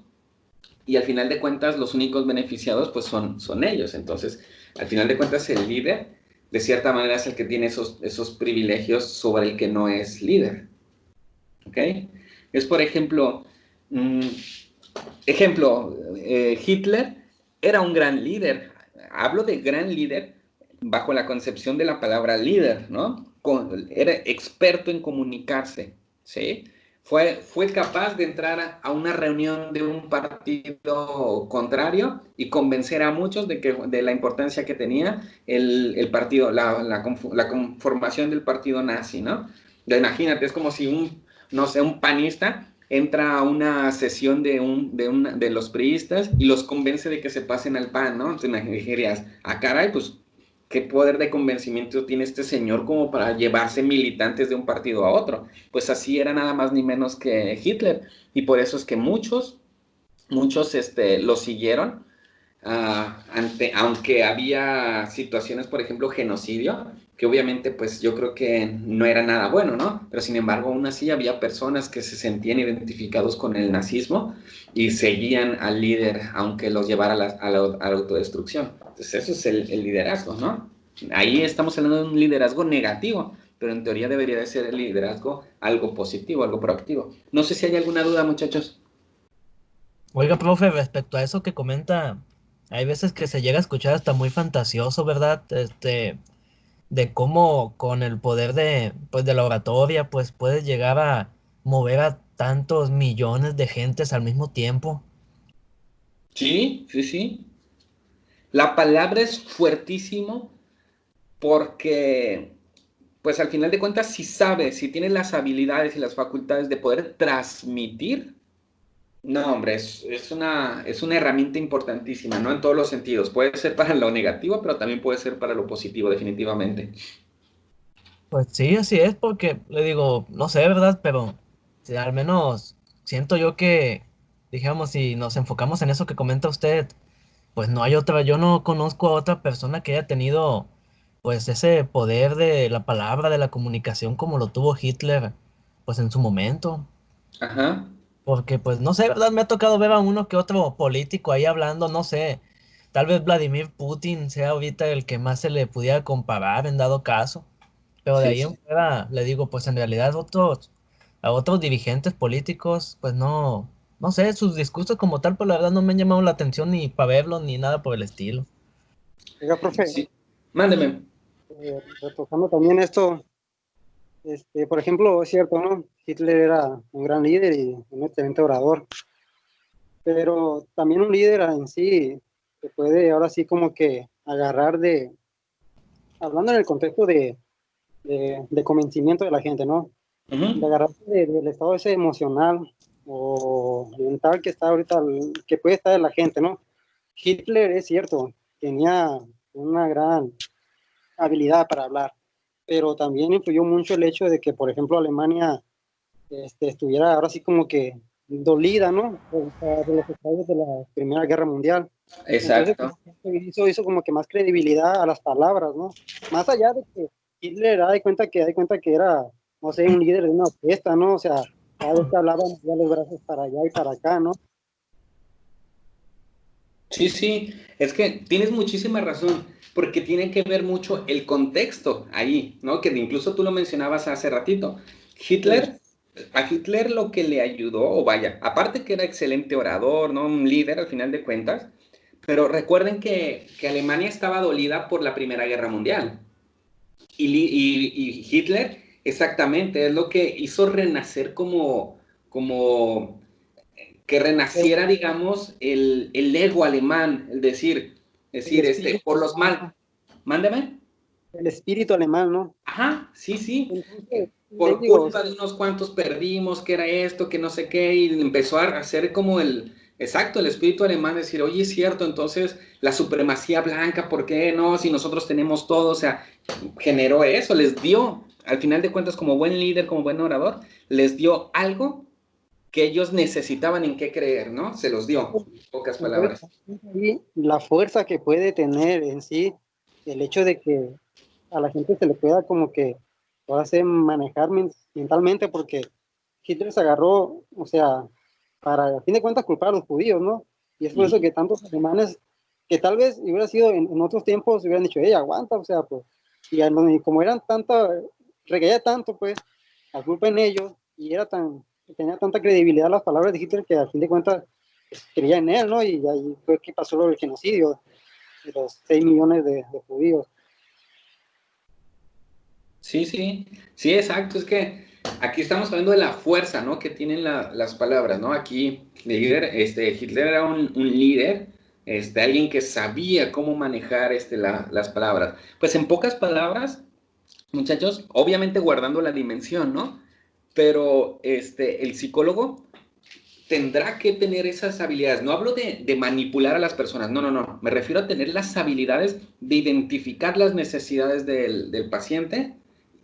y al final de cuentas los únicos beneficiados pues son ellos. Entonces, al final de cuentas el líder de cierta manera es el que tiene esos privilegios sobre el que no es líder. ¿Ok? Es, por ejemplo, Hitler era un gran líder. Hablo de gran líder bajo la concepción de la palabra líder, ¿no? Era experto en comunicarse, ¿sí? Fue capaz de entrar a una reunión de un partido contrario y convencer a muchos de la importancia que tenía el partido, la conformación del partido nazi, ¿no? Imagínate, es como si no sé, un panista entra a una sesión de los priistas y los convence de que se pasen al PAN, ¿no? Entonces dirías, caray, pues ¿qué poder de convencimiento tiene este señor como para llevarse militantes de un partido a otro? Pues así era nada más ni menos que Hitler. Y por eso es que muchos lo siguieron, aunque había situaciones, por ejemplo, genocidio, que obviamente pues yo creo que no era nada bueno, ¿no? Pero sin embargo, aún así había personas que se sentían identificados con el nazismo y seguían al líder, aunque los llevara a la autodestrucción. Entonces eso es el liderazgo, ¿no? Ahí estamos hablando de un liderazgo negativo, pero en teoría debería de ser el liderazgo algo positivo, algo proactivo. No sé si hay alguna duda, muchachos. Oiga, profe, respecto a eso que comenta, hay veces que se llega a escuchar hasta muy fantasioso, ¿verdad? De cómo con el poder pues, de la oratoria, pues puedes llegar a mover a tantos millones de gentes al mismo tiempo. Sí, sí, sí. La palabra es fuertísimo porque, pues al final de cuentas, si sabes, si tienes las habilidades y las facultades de poder transmitir, no, hombre, es una herramienta importantísima, ¿no? En todos los sentidos. Puede ser para lo negativo, pero también puede ser para lo positivo, definitivamente. Pues sí, así es, porque le digo, no sé, ¿verdad? Pero sí, al menos siento yo que, digamos, si nos enfocamos en eso que comenta usted, pues no hay otra, yo no conozco a otra persona que haya tenido, pues ese poder de la palabra, de la comunicación como lo tuvo Hitler, pues en su momento. Ajá. Porque, pues, no sé, ¿verdad? Me ha tocado ver a uno que otro político ahí hablando, no sé. Tal vez Vladimir Putin sea ahorita el que más se le pudiera comparar en dado caso. Pero de Sí, ahí en sí. fuera, le digo, pues en realidad a otros dirigentes políticos, pues no, no sé, sus discursos como tal, pues la verdad no me han llamado la atención ni para verlos ni nada por el estilo. Oiga, profe, Sí. Mándeme. retocando también esto, por ejemplo, es cierto, ¿no? Hitler era un gran líder y un excelente orador, pero también un líder en sí se puede ahora sí como que agarrar hablando en el contexto de convencimiento de la gente, ¿no? De Ujú. agarrarse del estado ese emocional o mental que está ahorita, que puede estar en la gente, ¿no? Hitler, es cierto, tenía una gran habilidad para hablar, pero también influyó mucho el hecho de que, por ejemplo, Alemania estuviera ahora sí como que dolida, ¿no? De los estados de la Primera Guerra Mundial. Entonces, Exacto. hizo como que más credibilidad a las palabras, ¿no? Más allá de que Hitler da de cuenta que era, no sé, un líder de una orquesta, ¿no? O sea, cada vez que hablaba, movía los brazos para allá y para acá, ¿no? Sí, sí, es que tienes muchísima razón, porque tiene que ver mucho el contexto ahí, ¿no? Que incluso tú lo mencionabas hace ratito. Sí, Hitler, a Hitler lo que le ayudó, o vaya, aparte que era excelente orador, ¿no? Un líder al final de cuentas, pero recuerden que Alemania estaba dolida por la Primera Guerra Mundial. Y Hitler, exactamente, es lo que hizo renacer como que renaciera, digamos, el ego alemán, el por espíritu los alemán, mal, mándeme. el espíritu alemán, ¿no? Ajá, sí, sí, Entonces, que les por digo, o culpa sea, de unos cuantos perdimos, que era esto, que no sé qué, y empezó a hacer como exacto, el espíritu alemán, decir, oye, es cierto, entonces la supremacía blanca, ¿por qué no? Si nosotros tenemos todo, o sea, generó eso, les dio, al final de cuentas, como buen líder, como buen orador, les dio algo que ellos necesitaban en qué creer, ¿no? Se los dio, en pocas entonces, palabras. y la fuerza que puede tener en sí, el hecho de que a la gente se le pueda como que ahora sé manejar mentalmente, porque Hitler se agarró, o sea, para a fin de cuentas culpar a los judíos, ¿no? Y es por eso Uh-huh. que tantos alemanes, que tal vez hubiera sido en otros tiempos, hubieran dicho, hey, aguanta, o sea, pues, y como eran tanta, requería tanto, pues, la culpa en ellos, y tenía tanta credibilidad las palabras de Hitler que a fin de cuentas pues, creía en él, ¿no? Y ahí fue que pasó el genocidio de los 6 millones de judíos. Sí, sí, sí, exacto. Es que aquí estamos hablando de la fuerza, ¿no? Que tienen las palabras, ¿no? Aquí, líder, Hitler era un líder, alguien que sabía cómo manejar las palabras. Pues en pocas palabras, muchachos, obviamente guardando la dimensión, ¿no? Pero el psicólogo tendrá que tener esas habilidades. No hablo de manipular a las personas, no, no, no. Me refiero a tener las habilidades de identificar las necesidades del paciente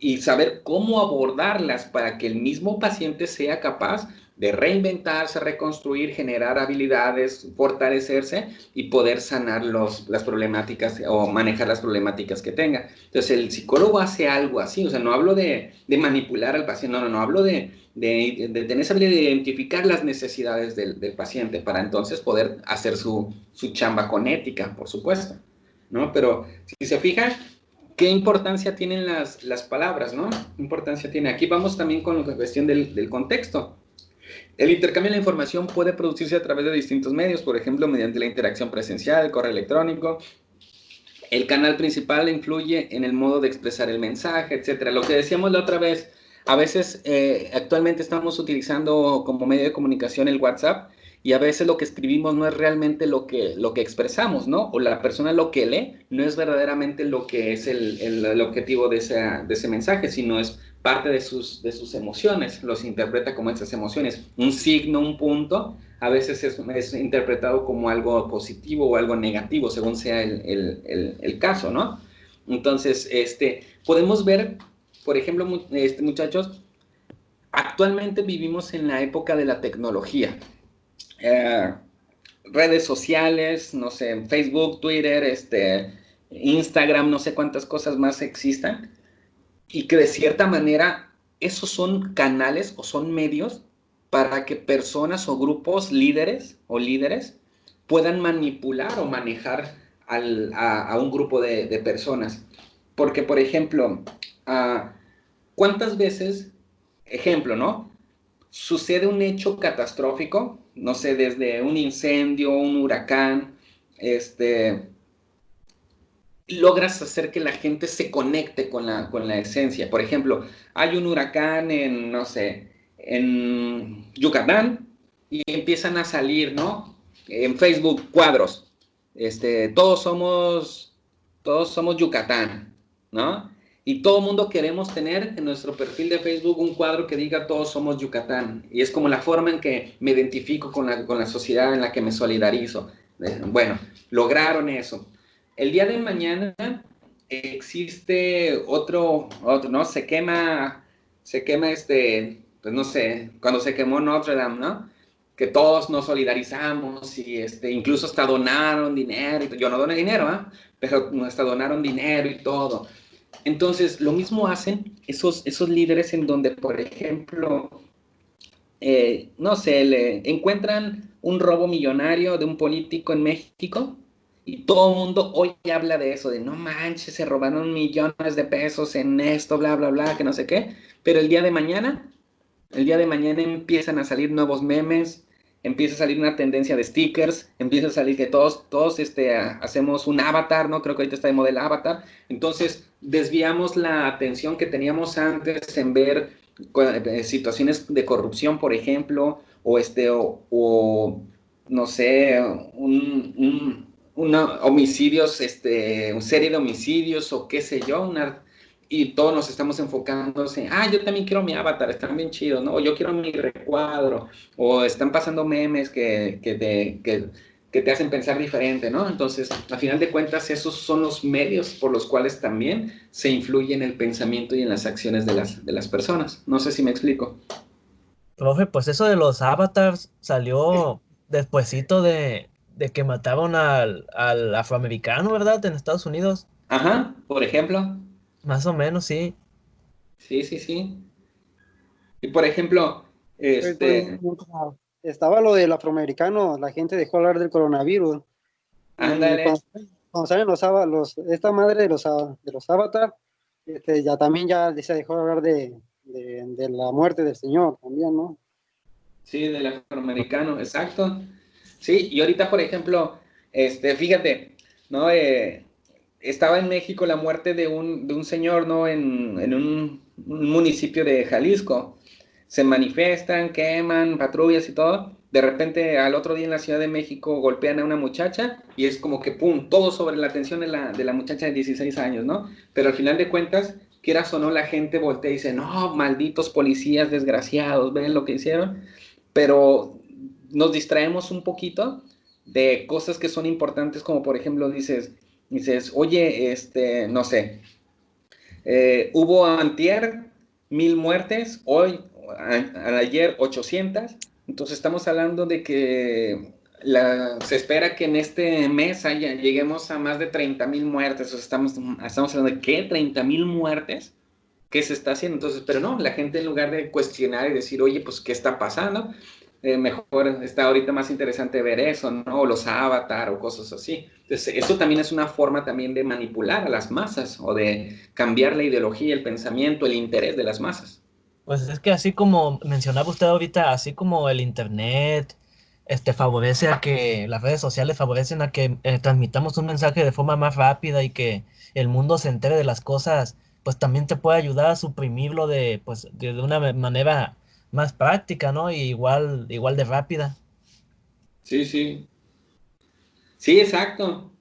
y saber cómo abordarlas para que el mismo paciente sea capaz de reinventarse, reconstruir, generar habilidades, fortalecerse y poder sanar las problemáticas o manejar las problemáticas que tenga. Entonces el psicólogo hace algo así, o sea, no hablo de manipular al paciente, no, no, no, hablo de tener esa habilidad de identificar las necesidades del paciente para entonces poder hacer su chamba con ética, por supuesto, ¿no? Pero si se fijan, ¿qué importancia tienen las palabras, no? ¿Qué importancia tiene? Aquí vamos también con la cuestión del contexto. El intercambio de la información puede producirse a través de distintos medios, por ejemplo, mediante la interacción presencial, el correo electrónico. El canal principal influye en el modo de expresar el mensaje, etcétera. Lo que decíamos la otra vez, a veces actualmente estamos utilizando como medio de comunicación el WhatsApp y a veces lo que escribimos no es realmente lo que expresamos, ¿no? O la persona lo que lee no es verdaderamente lo que es el objetivo de ese mensaje, sino es parte de sus emociones, los interpreta como esas emociones. Un signo, un punto, a veces es interpretado como algo positivo o algo negativo, según sea el caso, ¿no? Entonces, podemos ver, por ejemplo, muchachos, actualmente vivimos en la época de la tecnología. Redes sociales, no sé, Facebook, Twitter, Instagram, no sé cuántas cosas más existan, y que de cierta manera esos son canales o son medios para que personas o grupos líderes puedan manipular o manejar a un grupo de personas. Porque, por ejemplo, ¿cuántas veces, ejemplo, ¿no? Sucede un hecho catastrófico, no sé, desde un incendio, un huracán, logras hacer que la gente se conecte con la esencia. Por ejemplo, hay un huracán en, no sé, en Yucatán y empiezan a salir, ¿no? En Facebook cuadros. Todos somos Yucatán, ¿no? Y todo el mundo queremos tener en nuestro perfil de Facebook un cuadro que diga todos somos Yucatán. Y es como la forma en que me identifico con la sociedad en la que me solidarizo. Bueno, lograron eso. El día de mañana existe otro, ¿no? Se quema pues no sé, cuando se quemó Notre Dame, ¿no? Que todos nos solidarizamos y incluso hasta donaron dinero. Yo no doné dinero, ¿eh? Pero hasta donaron dinero y todo. Entonces, lo mismo hacen esos líderes en donde, por ejemplo, no sé, le encuentran un robo millonario de un político en México y todo el mundo hoy habla de eso, de no manches, se robaron millones de pesos en esto, bla, bla, bla, que no sé qué, pero el día de mañana empiezan a salir nuevos memes, empieza a salir una tendencia de stickers, empieza a salir que todos hacemos un avatar, ¿no? Creo que ahorita está de moda el avatar. Entonces, desviamos la atención que teníamos antes en ver situaciones de corrupción, por ejemplo, o no sé, homicidios, una serie de homicidios o qué sé yo, y todos nos estamos enfocando en, yo también quiero mi avatar, están bien chidos, ¿no? O yo quiero mi recuadro, o están pasando memes que te hacen pensar diferente, ¿no? Entonces, a final de cuentas, esos son los medios por los cuales también se influye en el pensamiento y en las acciones de las personas. No sé si me explico. Profe, pues eso de los avatars salió despuesito de que mataron al afroamericano, ¿verdad? En Estados Unidos. Ajá, por ejemplo. Más o menos, sí. Sí, sí, sí. Y por ejemplo, Pues, estaba lo del afroamericano, la gente dejó hablar del coronavirus. Y ándale. cuando salen esta madre de los avatar, ya también ya se dejó hablar de la muerte del Señor también, ¿no? Sí, del afroamericano, exacto. Sí, y ahorita, por ejemplo, fíjate, ¿no? Estaba en México la muerte de un señor, ¿no? En un municipio de Jalisco. Se manifiestan, queman, patrullas y todo. De repente, al otro día en la Ciudad de México golpean a una muchacha y es como que, ¡pum!, todo sobre la atención de la muchacha de 16 años, ¿no? Pero al final de cuentas, quieras o no, la gente voltea y dice, no, malditos policías desgraciados, ven lo que hicieron, pero nos distraemos un poquito de cosas que son importantes, como por ejemplo dices, oye, no sé, hubo antier 1000 muertes, hoy, ayer 800, entonces estamos hablando de que se espera que en este mes lleguemos a más de 30,000 muertes, o sea, estamos hablando de ¿qué? ¿30,000 muertes? ¿Qué se está haciendo? Entonces, pero no, la gente en lugar de cuestionar y decir, oye, pues, ¿qué está pasando? Mejor está ahorita más interesante ver eso, ¿no? O los avatar o cosas así. Entonces, eso también es una forma también de manipular a las masas o de cambiar la ideología, el pensamiento, el interés de las masas. Pues es que así como mencionaba usted ahorita, así como el internet, favorece a que las redes sociales favorecen a que transmitamos un mensaje de forma más rápida y que el mundo se entere de las cosas, pues también te puede ayudar a suprimirlo de una manera más práctica, ¿no? Y igual de rápida. Sí, sí. Sí, exacto.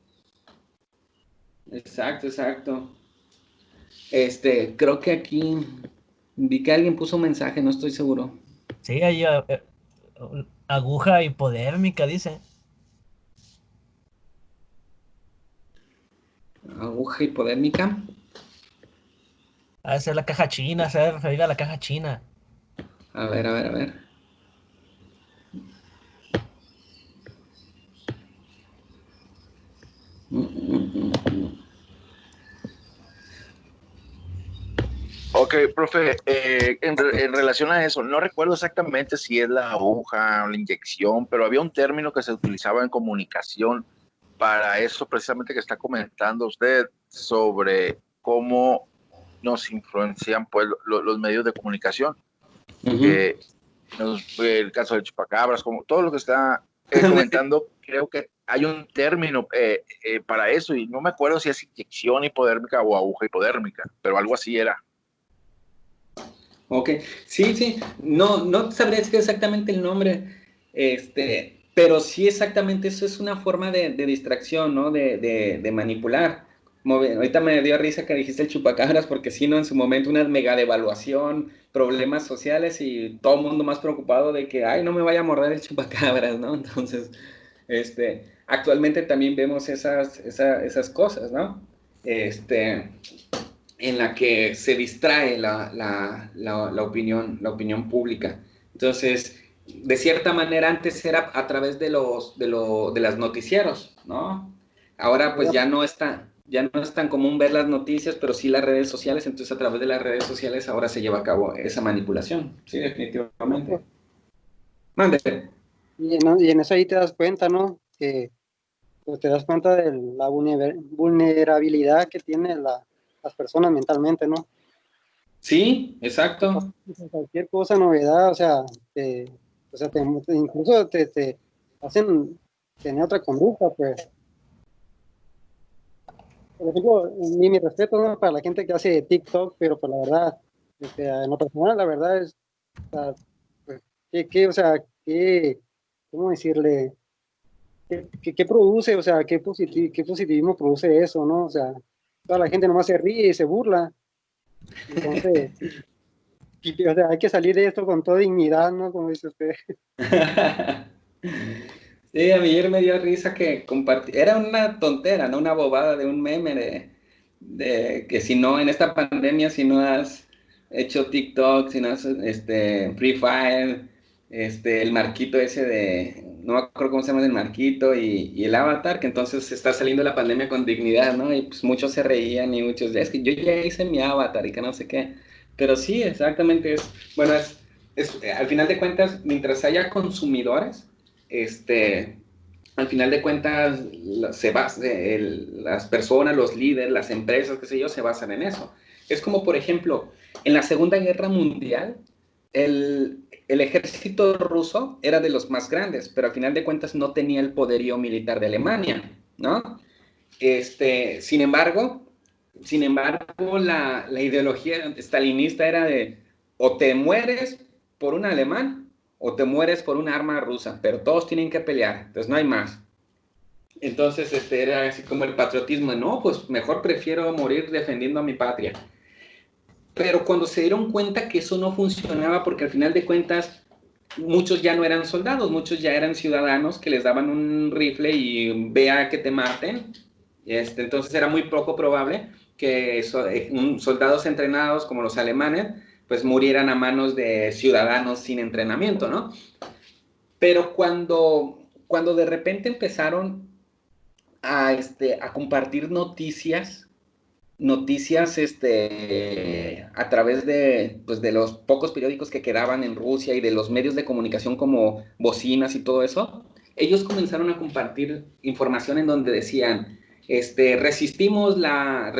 Exacto. Creo que aquí vi que alguien puso un mensaje, no estoy seguro. Sí, hay aguja hipodérmica, dice. Aguja hipodérmica. Ha de ser la caja china, se debe referir a la caja china. A ver. Mm. Ok, profe, en relación a eso, no recuerdo exactamente si es la aguja o la inyección, pero había un término que se utilizaba en comunicación para eso precisamente que está comentando usted sobre cómo nos influencian pues los medios de comunicación. Ujú. Que el caso de Chupacabras, como todo lo que está comentando, creo que hay un término para eso y no me acuerdo si es inyección hipodérmica o aguja hipodérmica, pero algo así era. Ok, sí, no sabría decir exactamente el nombre, pero sí exactamente eso es una forma de distracción, ¿no? De manipular. Ahorita me dio risa que dijiste el chupacabras, porque sí, ¿no? En su momento una mega devaluación, problemas sociales y todo el mundo más preocupado de que, ay, no me vaya a morder el chupacabras, ¿no? Entonces, actualmente también vemos esas cosas, ¿no? Este, en la que se distrae la opinión pública. Entonces, de cierta manera antes era a través de las noticieros, ¿no? Ahora pues ya no es tan común ver las noticias, pero sí las redes sociales, entonces a través de las redes sociales ahora se lleva a cabo esa manipulación, sí, definitivamente. Mande. Y en eso ahí te das cuenta, ¿no? Que pues, te das cuenta de la vulnerabilidad que tienen las personas mentalmente, ¿no? Sí, exacto. Cualquier cosa, novedad, o sea, incluso te hacen tener otra conducta, pues. Por ejemplo, ni mi respeto, ¿no? Para la gente que hace TikTok, pero pues la verdad, en lo personal, la verdad es, o sea, pues, o sea, ¿cómo decirle? ¿Qué produce? O sea, qué positivismo produce eso, ¿no? O sea, toda la gente nomás se ríe y se burla. Entonces, o sea, hay que salir de esto con toda dignidad, ¿no? Como dice usted. Sí, a mí ayer me dio risa que compartí, era una tontera, ¿no? Una bobada de un meme de que si no, en esta pandemia, si no has hecho TikTok, si no has, Free Fire, el marquito ese no me acuerdo cómo se llama el marquito y el avatar, que entonces está saliendo la pandemia con dignidad, ¿no? Y pues muchos se reían y muchos, es que yo ya hice mi avatar y que no sé qué. Pero sí, exactamente bueno, al final de cuentas, mientras haya consumidores, al final de cuentas, las personas, los líderes, las empresas, qué sé yo, se basan en eso. Es como, por ejemplo, en la Segunda Guerra Mundial, el ejército ruso era de los más grandes, pero al final de cuentas no tenía el poderío militar de Alemania, ¿no? Sin embargo, la ideología stalinista era de o te mueres por un alemán o te mueres por un arma rusa, pero todos tienen que pelear, entonces no hay más. Entonces, era así como el patriotismo, no, pues mejor prefiero morir defendiendo a mi patria. Pero cuando se dieron cuenta que eso no funcionaba, porque al final de cuentas muchos ya no eran soldados, muchos ya eran ciudadanos que les daban un rifle y vea que te maten. Entonces era muy poco probable que soldados entrenados como los alemanes pues murieran a manos de ciudadanos sin entrenamiento, ¿no? Pero cuando de repente empezaron a compartir noticias a través pues, de los pocos periódicos que quedaban en Rusia y de los medios de comunicación como bocinas y todo eso, ellos comenzaron a compartir información en donde decían, resistimos la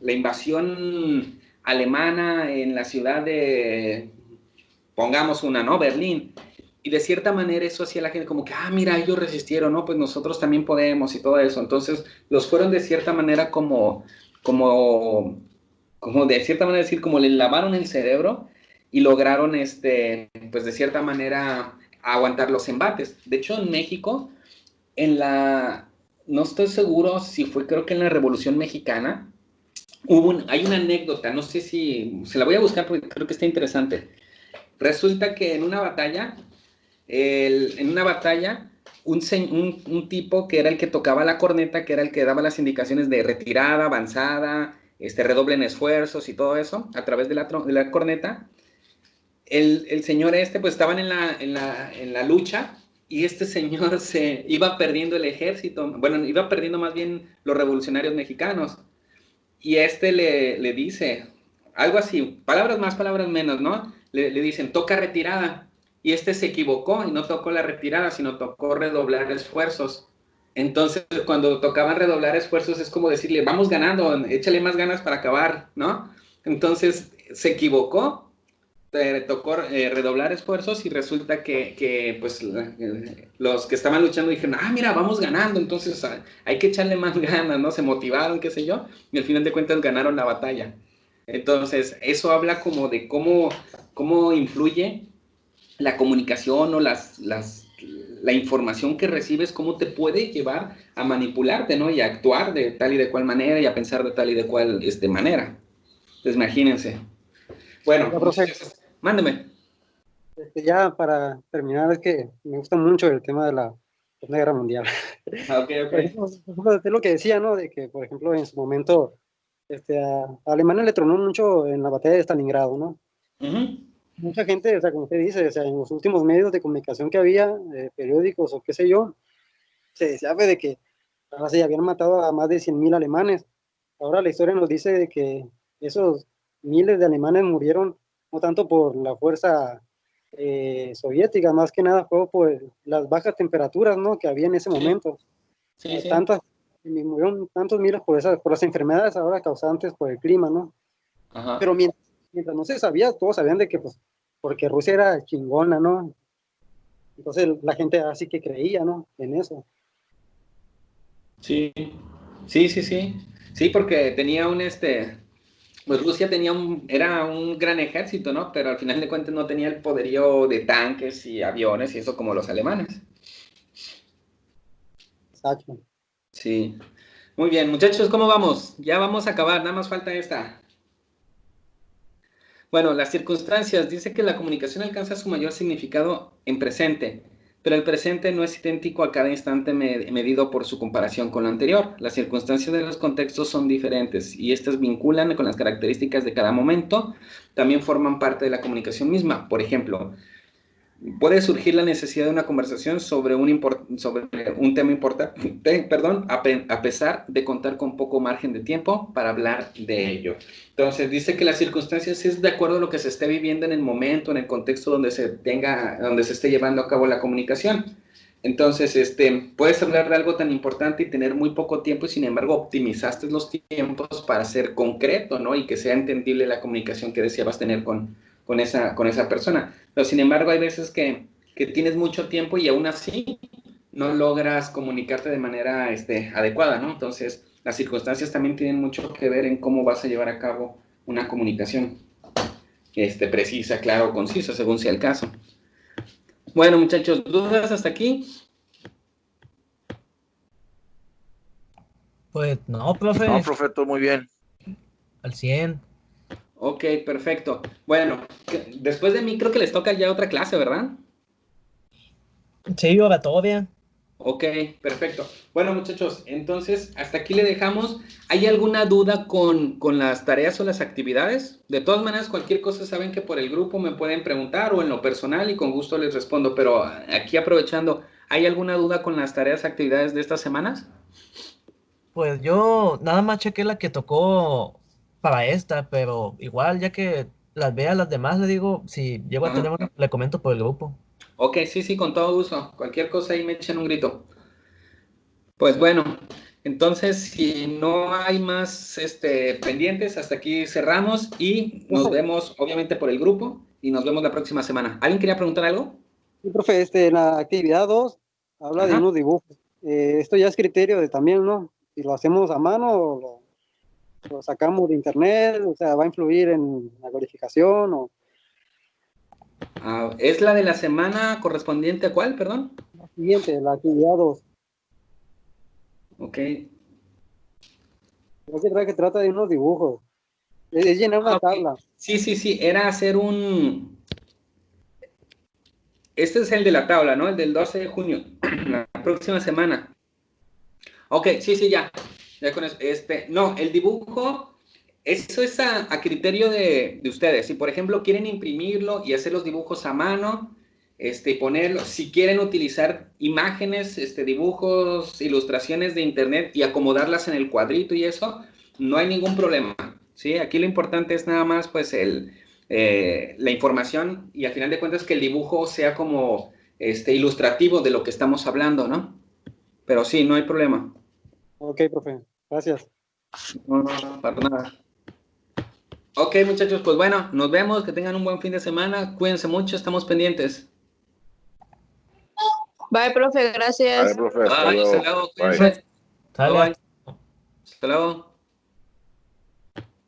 invasión alemana en la ciudad de, pongamos una, ¿no? Berlín. Y de cierta manera eso hacía la gente como que, mira, ellos resistieron, ¿no? Pues nosotros también podemos y todo eso. Entonces los fueron de cierta manera como, como de cierta manera decir, como le lavaron el cerebro y lograron, pues de cierta manera aguantar los embates. De hecho, en México, no estoy seguro si fue, creo que en la Revolución Mexicana, hay una anécdota, no sé si, se la voy a buscar porque creo que está interesante. Resulta que en una batalla, un tipo que era el que tocaba la corneta, que era el que daba las indicaciones de retirada, avanzada, redoblen esfuerzos y todo eso, a través de la corneta, el señor pues estaban en la lucha, y este señor se iba perdiendo el ejército, bueno, iba perdiendo más bien los revolucionarios mexicanos, y le dice algo así, palabras más, palabras menos, ¿no? Le dicen, toca retirada, y se equivocó y no tocó la retirada, sino tocó redoblar esfuerzos. Entonces, cuando tocaban redoblar esfuerzos, es como decirle, vamos ganando, échale más ganas para acabar, ¿no? Entonces, se equivocó, tocó redoblar esfuerzos, y resulta que pues, los que estaban luchando dijeron, mira, vamos ganando, entonces hay que echarle más ganas, ¿no? Se motivaron, qué sé yo, y al final de cuentas ganaron la batalla. Entonces, eso habla como de cómo influye la comunicación o la información que recibes, cómo te puede llevar a manipularte, ¿no? Y a actuar de tal y de cual manera, y a pensar de tal y de cual manera. Entonces, imagínense. Bueno, Ya, profe, mándeme. ya para terminar, es que me gusta mucho el tema de la Segunda Guerra Mundial. Ok. Por ejemplo, es lo que decía, ¿no? De que, por ejemplo, en su momento, a Alemania le tronó mucho en la batalla de Stalingrado, ¿no? Uh-huh. Mucha gente, o sea, como usted dice, o sea, en los últimos medios de comunicación que había, periódicos o qué sé yo, se decía de que ahora sí habían matado a más de 100.000 alemanes. Ahora la historia nos dice de que esos miles de alemanes murieron no tanto por la fuerza soviética, más que nada fue por las bajas temperaturas, ¿no? Que había en ese momento. Sí. Murieron tantos miles por las enfermedades ahora causantes por el clima, ¿no? Ajá. Pero mientras no se sabía, todos sabían de que, pues, porque Rusia era chingona, ¿no? Entonces la gente así que creía, ¿no? En eso. Sí. Sí, porque tenía pues Rusia era un gran ejército, ¿no? Pero al final de cuentas no tenía el poderío de tanques y aviones y eso como los alemanes. Exacto. Sí. Muy bien, muchachos, ¿cómo vamos? Ya vamos a acabar, nada más falta esta. Bueno, las circunstancias. Dice que la comunicación alcanza su mayor significado en presente, pero el presente no es idéntico a cada instante medido por su comparación con lo anterior. Las circunstancias de los contextos son diferentes y estas vinculan con las características de cada momento. También forman parte de la comunicación misma. Por ejemplo, puede surgir la necesidad de una conversación sobre un tema importante, perdón, a pesar de contar con poco margen de tiempo para hablar de ello. Entonces, dice que las circunstancias es de acuerdo a lo que se esté viviendo en el momento, en el contexto donde se esté llevando a cabo la comunicación. Entonces, puedes hablar de algo tan importante y tener muy poco tiempo, y sin embargo optimizaste los tiempos para ser concreto, ¿no? Y que sea entendible la comunicación que deseabas tener con esa persona. Pero sin embargo hay veces que tienes mucho tiempo y aún así no logras comunicarte de manera adecuada, ¿no? Entonces las circunstancias también tienen mucho que ver en cómo vas a llevar a cabo una comunicación precisa, clara o concisa, según sea el caso. Bueno, muchachos, ¿dudas hasta aquí? Pues no, profe, No, profe, todo muy bien. al 100. Ok, perfecto. Bueno, después de mí creo que les toca ya otra clase, ¿verdad? Sí, oratoria. Ok, perfecto. Bueno, muchachos, entonces hasta aquí le dejamos. ¿Hay alguna duda con las tareas o las actividades? De todas maneras, cualquier cosa saben que por el grupo me pueden preguntar o en lo personal y con gusto les respondo. Pero aquí aprovechando, ¿hay alguna duda con las tareas, actividades de estas semanas? Pues yo nada más chequé la que tocó para esta, pero igual ya que las vea las demás, le digo, si llego a tener Ajá. una, le comento por el grupo. Ok, sí, con todo gusto. Cualquier cosa ahí me echen un grito. Pues bueno, entonces si no hay más pendientes, hasta aquí cerramos y nos Profe, vemos obviamente por el grupo y nos vemos la próxima semana. ¿Alguien quería preguntar algo? sí, profe, en la actividad 2 habla de Ajá. unos dibujos. Esto ya es criterio de también, ¿no? Si lo hacemos a mano o lo sacamos de internet, o sea, va a influir en la calificación o... ¿Es la de la semana correspondiente a cuál, perdón? La siguiente, la actividad 2. Ok. Creo que trata de unos dibujos. Es llenar una Ok. tabla. Sí, era hacer un... Este es el de la tabla, ¿no? El del 12 de junio, la próxima semana. Ok, sí, ya. Ya con eso. No, el dibujo, eso es a criterio de ustedes. Si, por ejemplo, quieren imprimirlo y hacer los dibujos a mano, y ponerlo, si quieren utilizar imágenes, dibujos, ilustraciones de internet y acomodarlas en el cuadrito y eso, no hay ningún problema, ¿sí? Aquí lo importante es nada más, pues, la información y al final de cuentas que el dibujo sea como, ilustrativo de lo que estamos hablando, ¿no? Pero sí, no hay problema. Ok, profe. Gracias. No, para nada. Ok, muchachos, pues bueno, nos vemos, que tengan un buen fin de semana, cuídense mucho, estamos pendientes. Bye, profe, A ver, gracias. profe, hasta Bye, hasta luego. luego, Bye. cuídense. Sale. Bye. Hasta luego.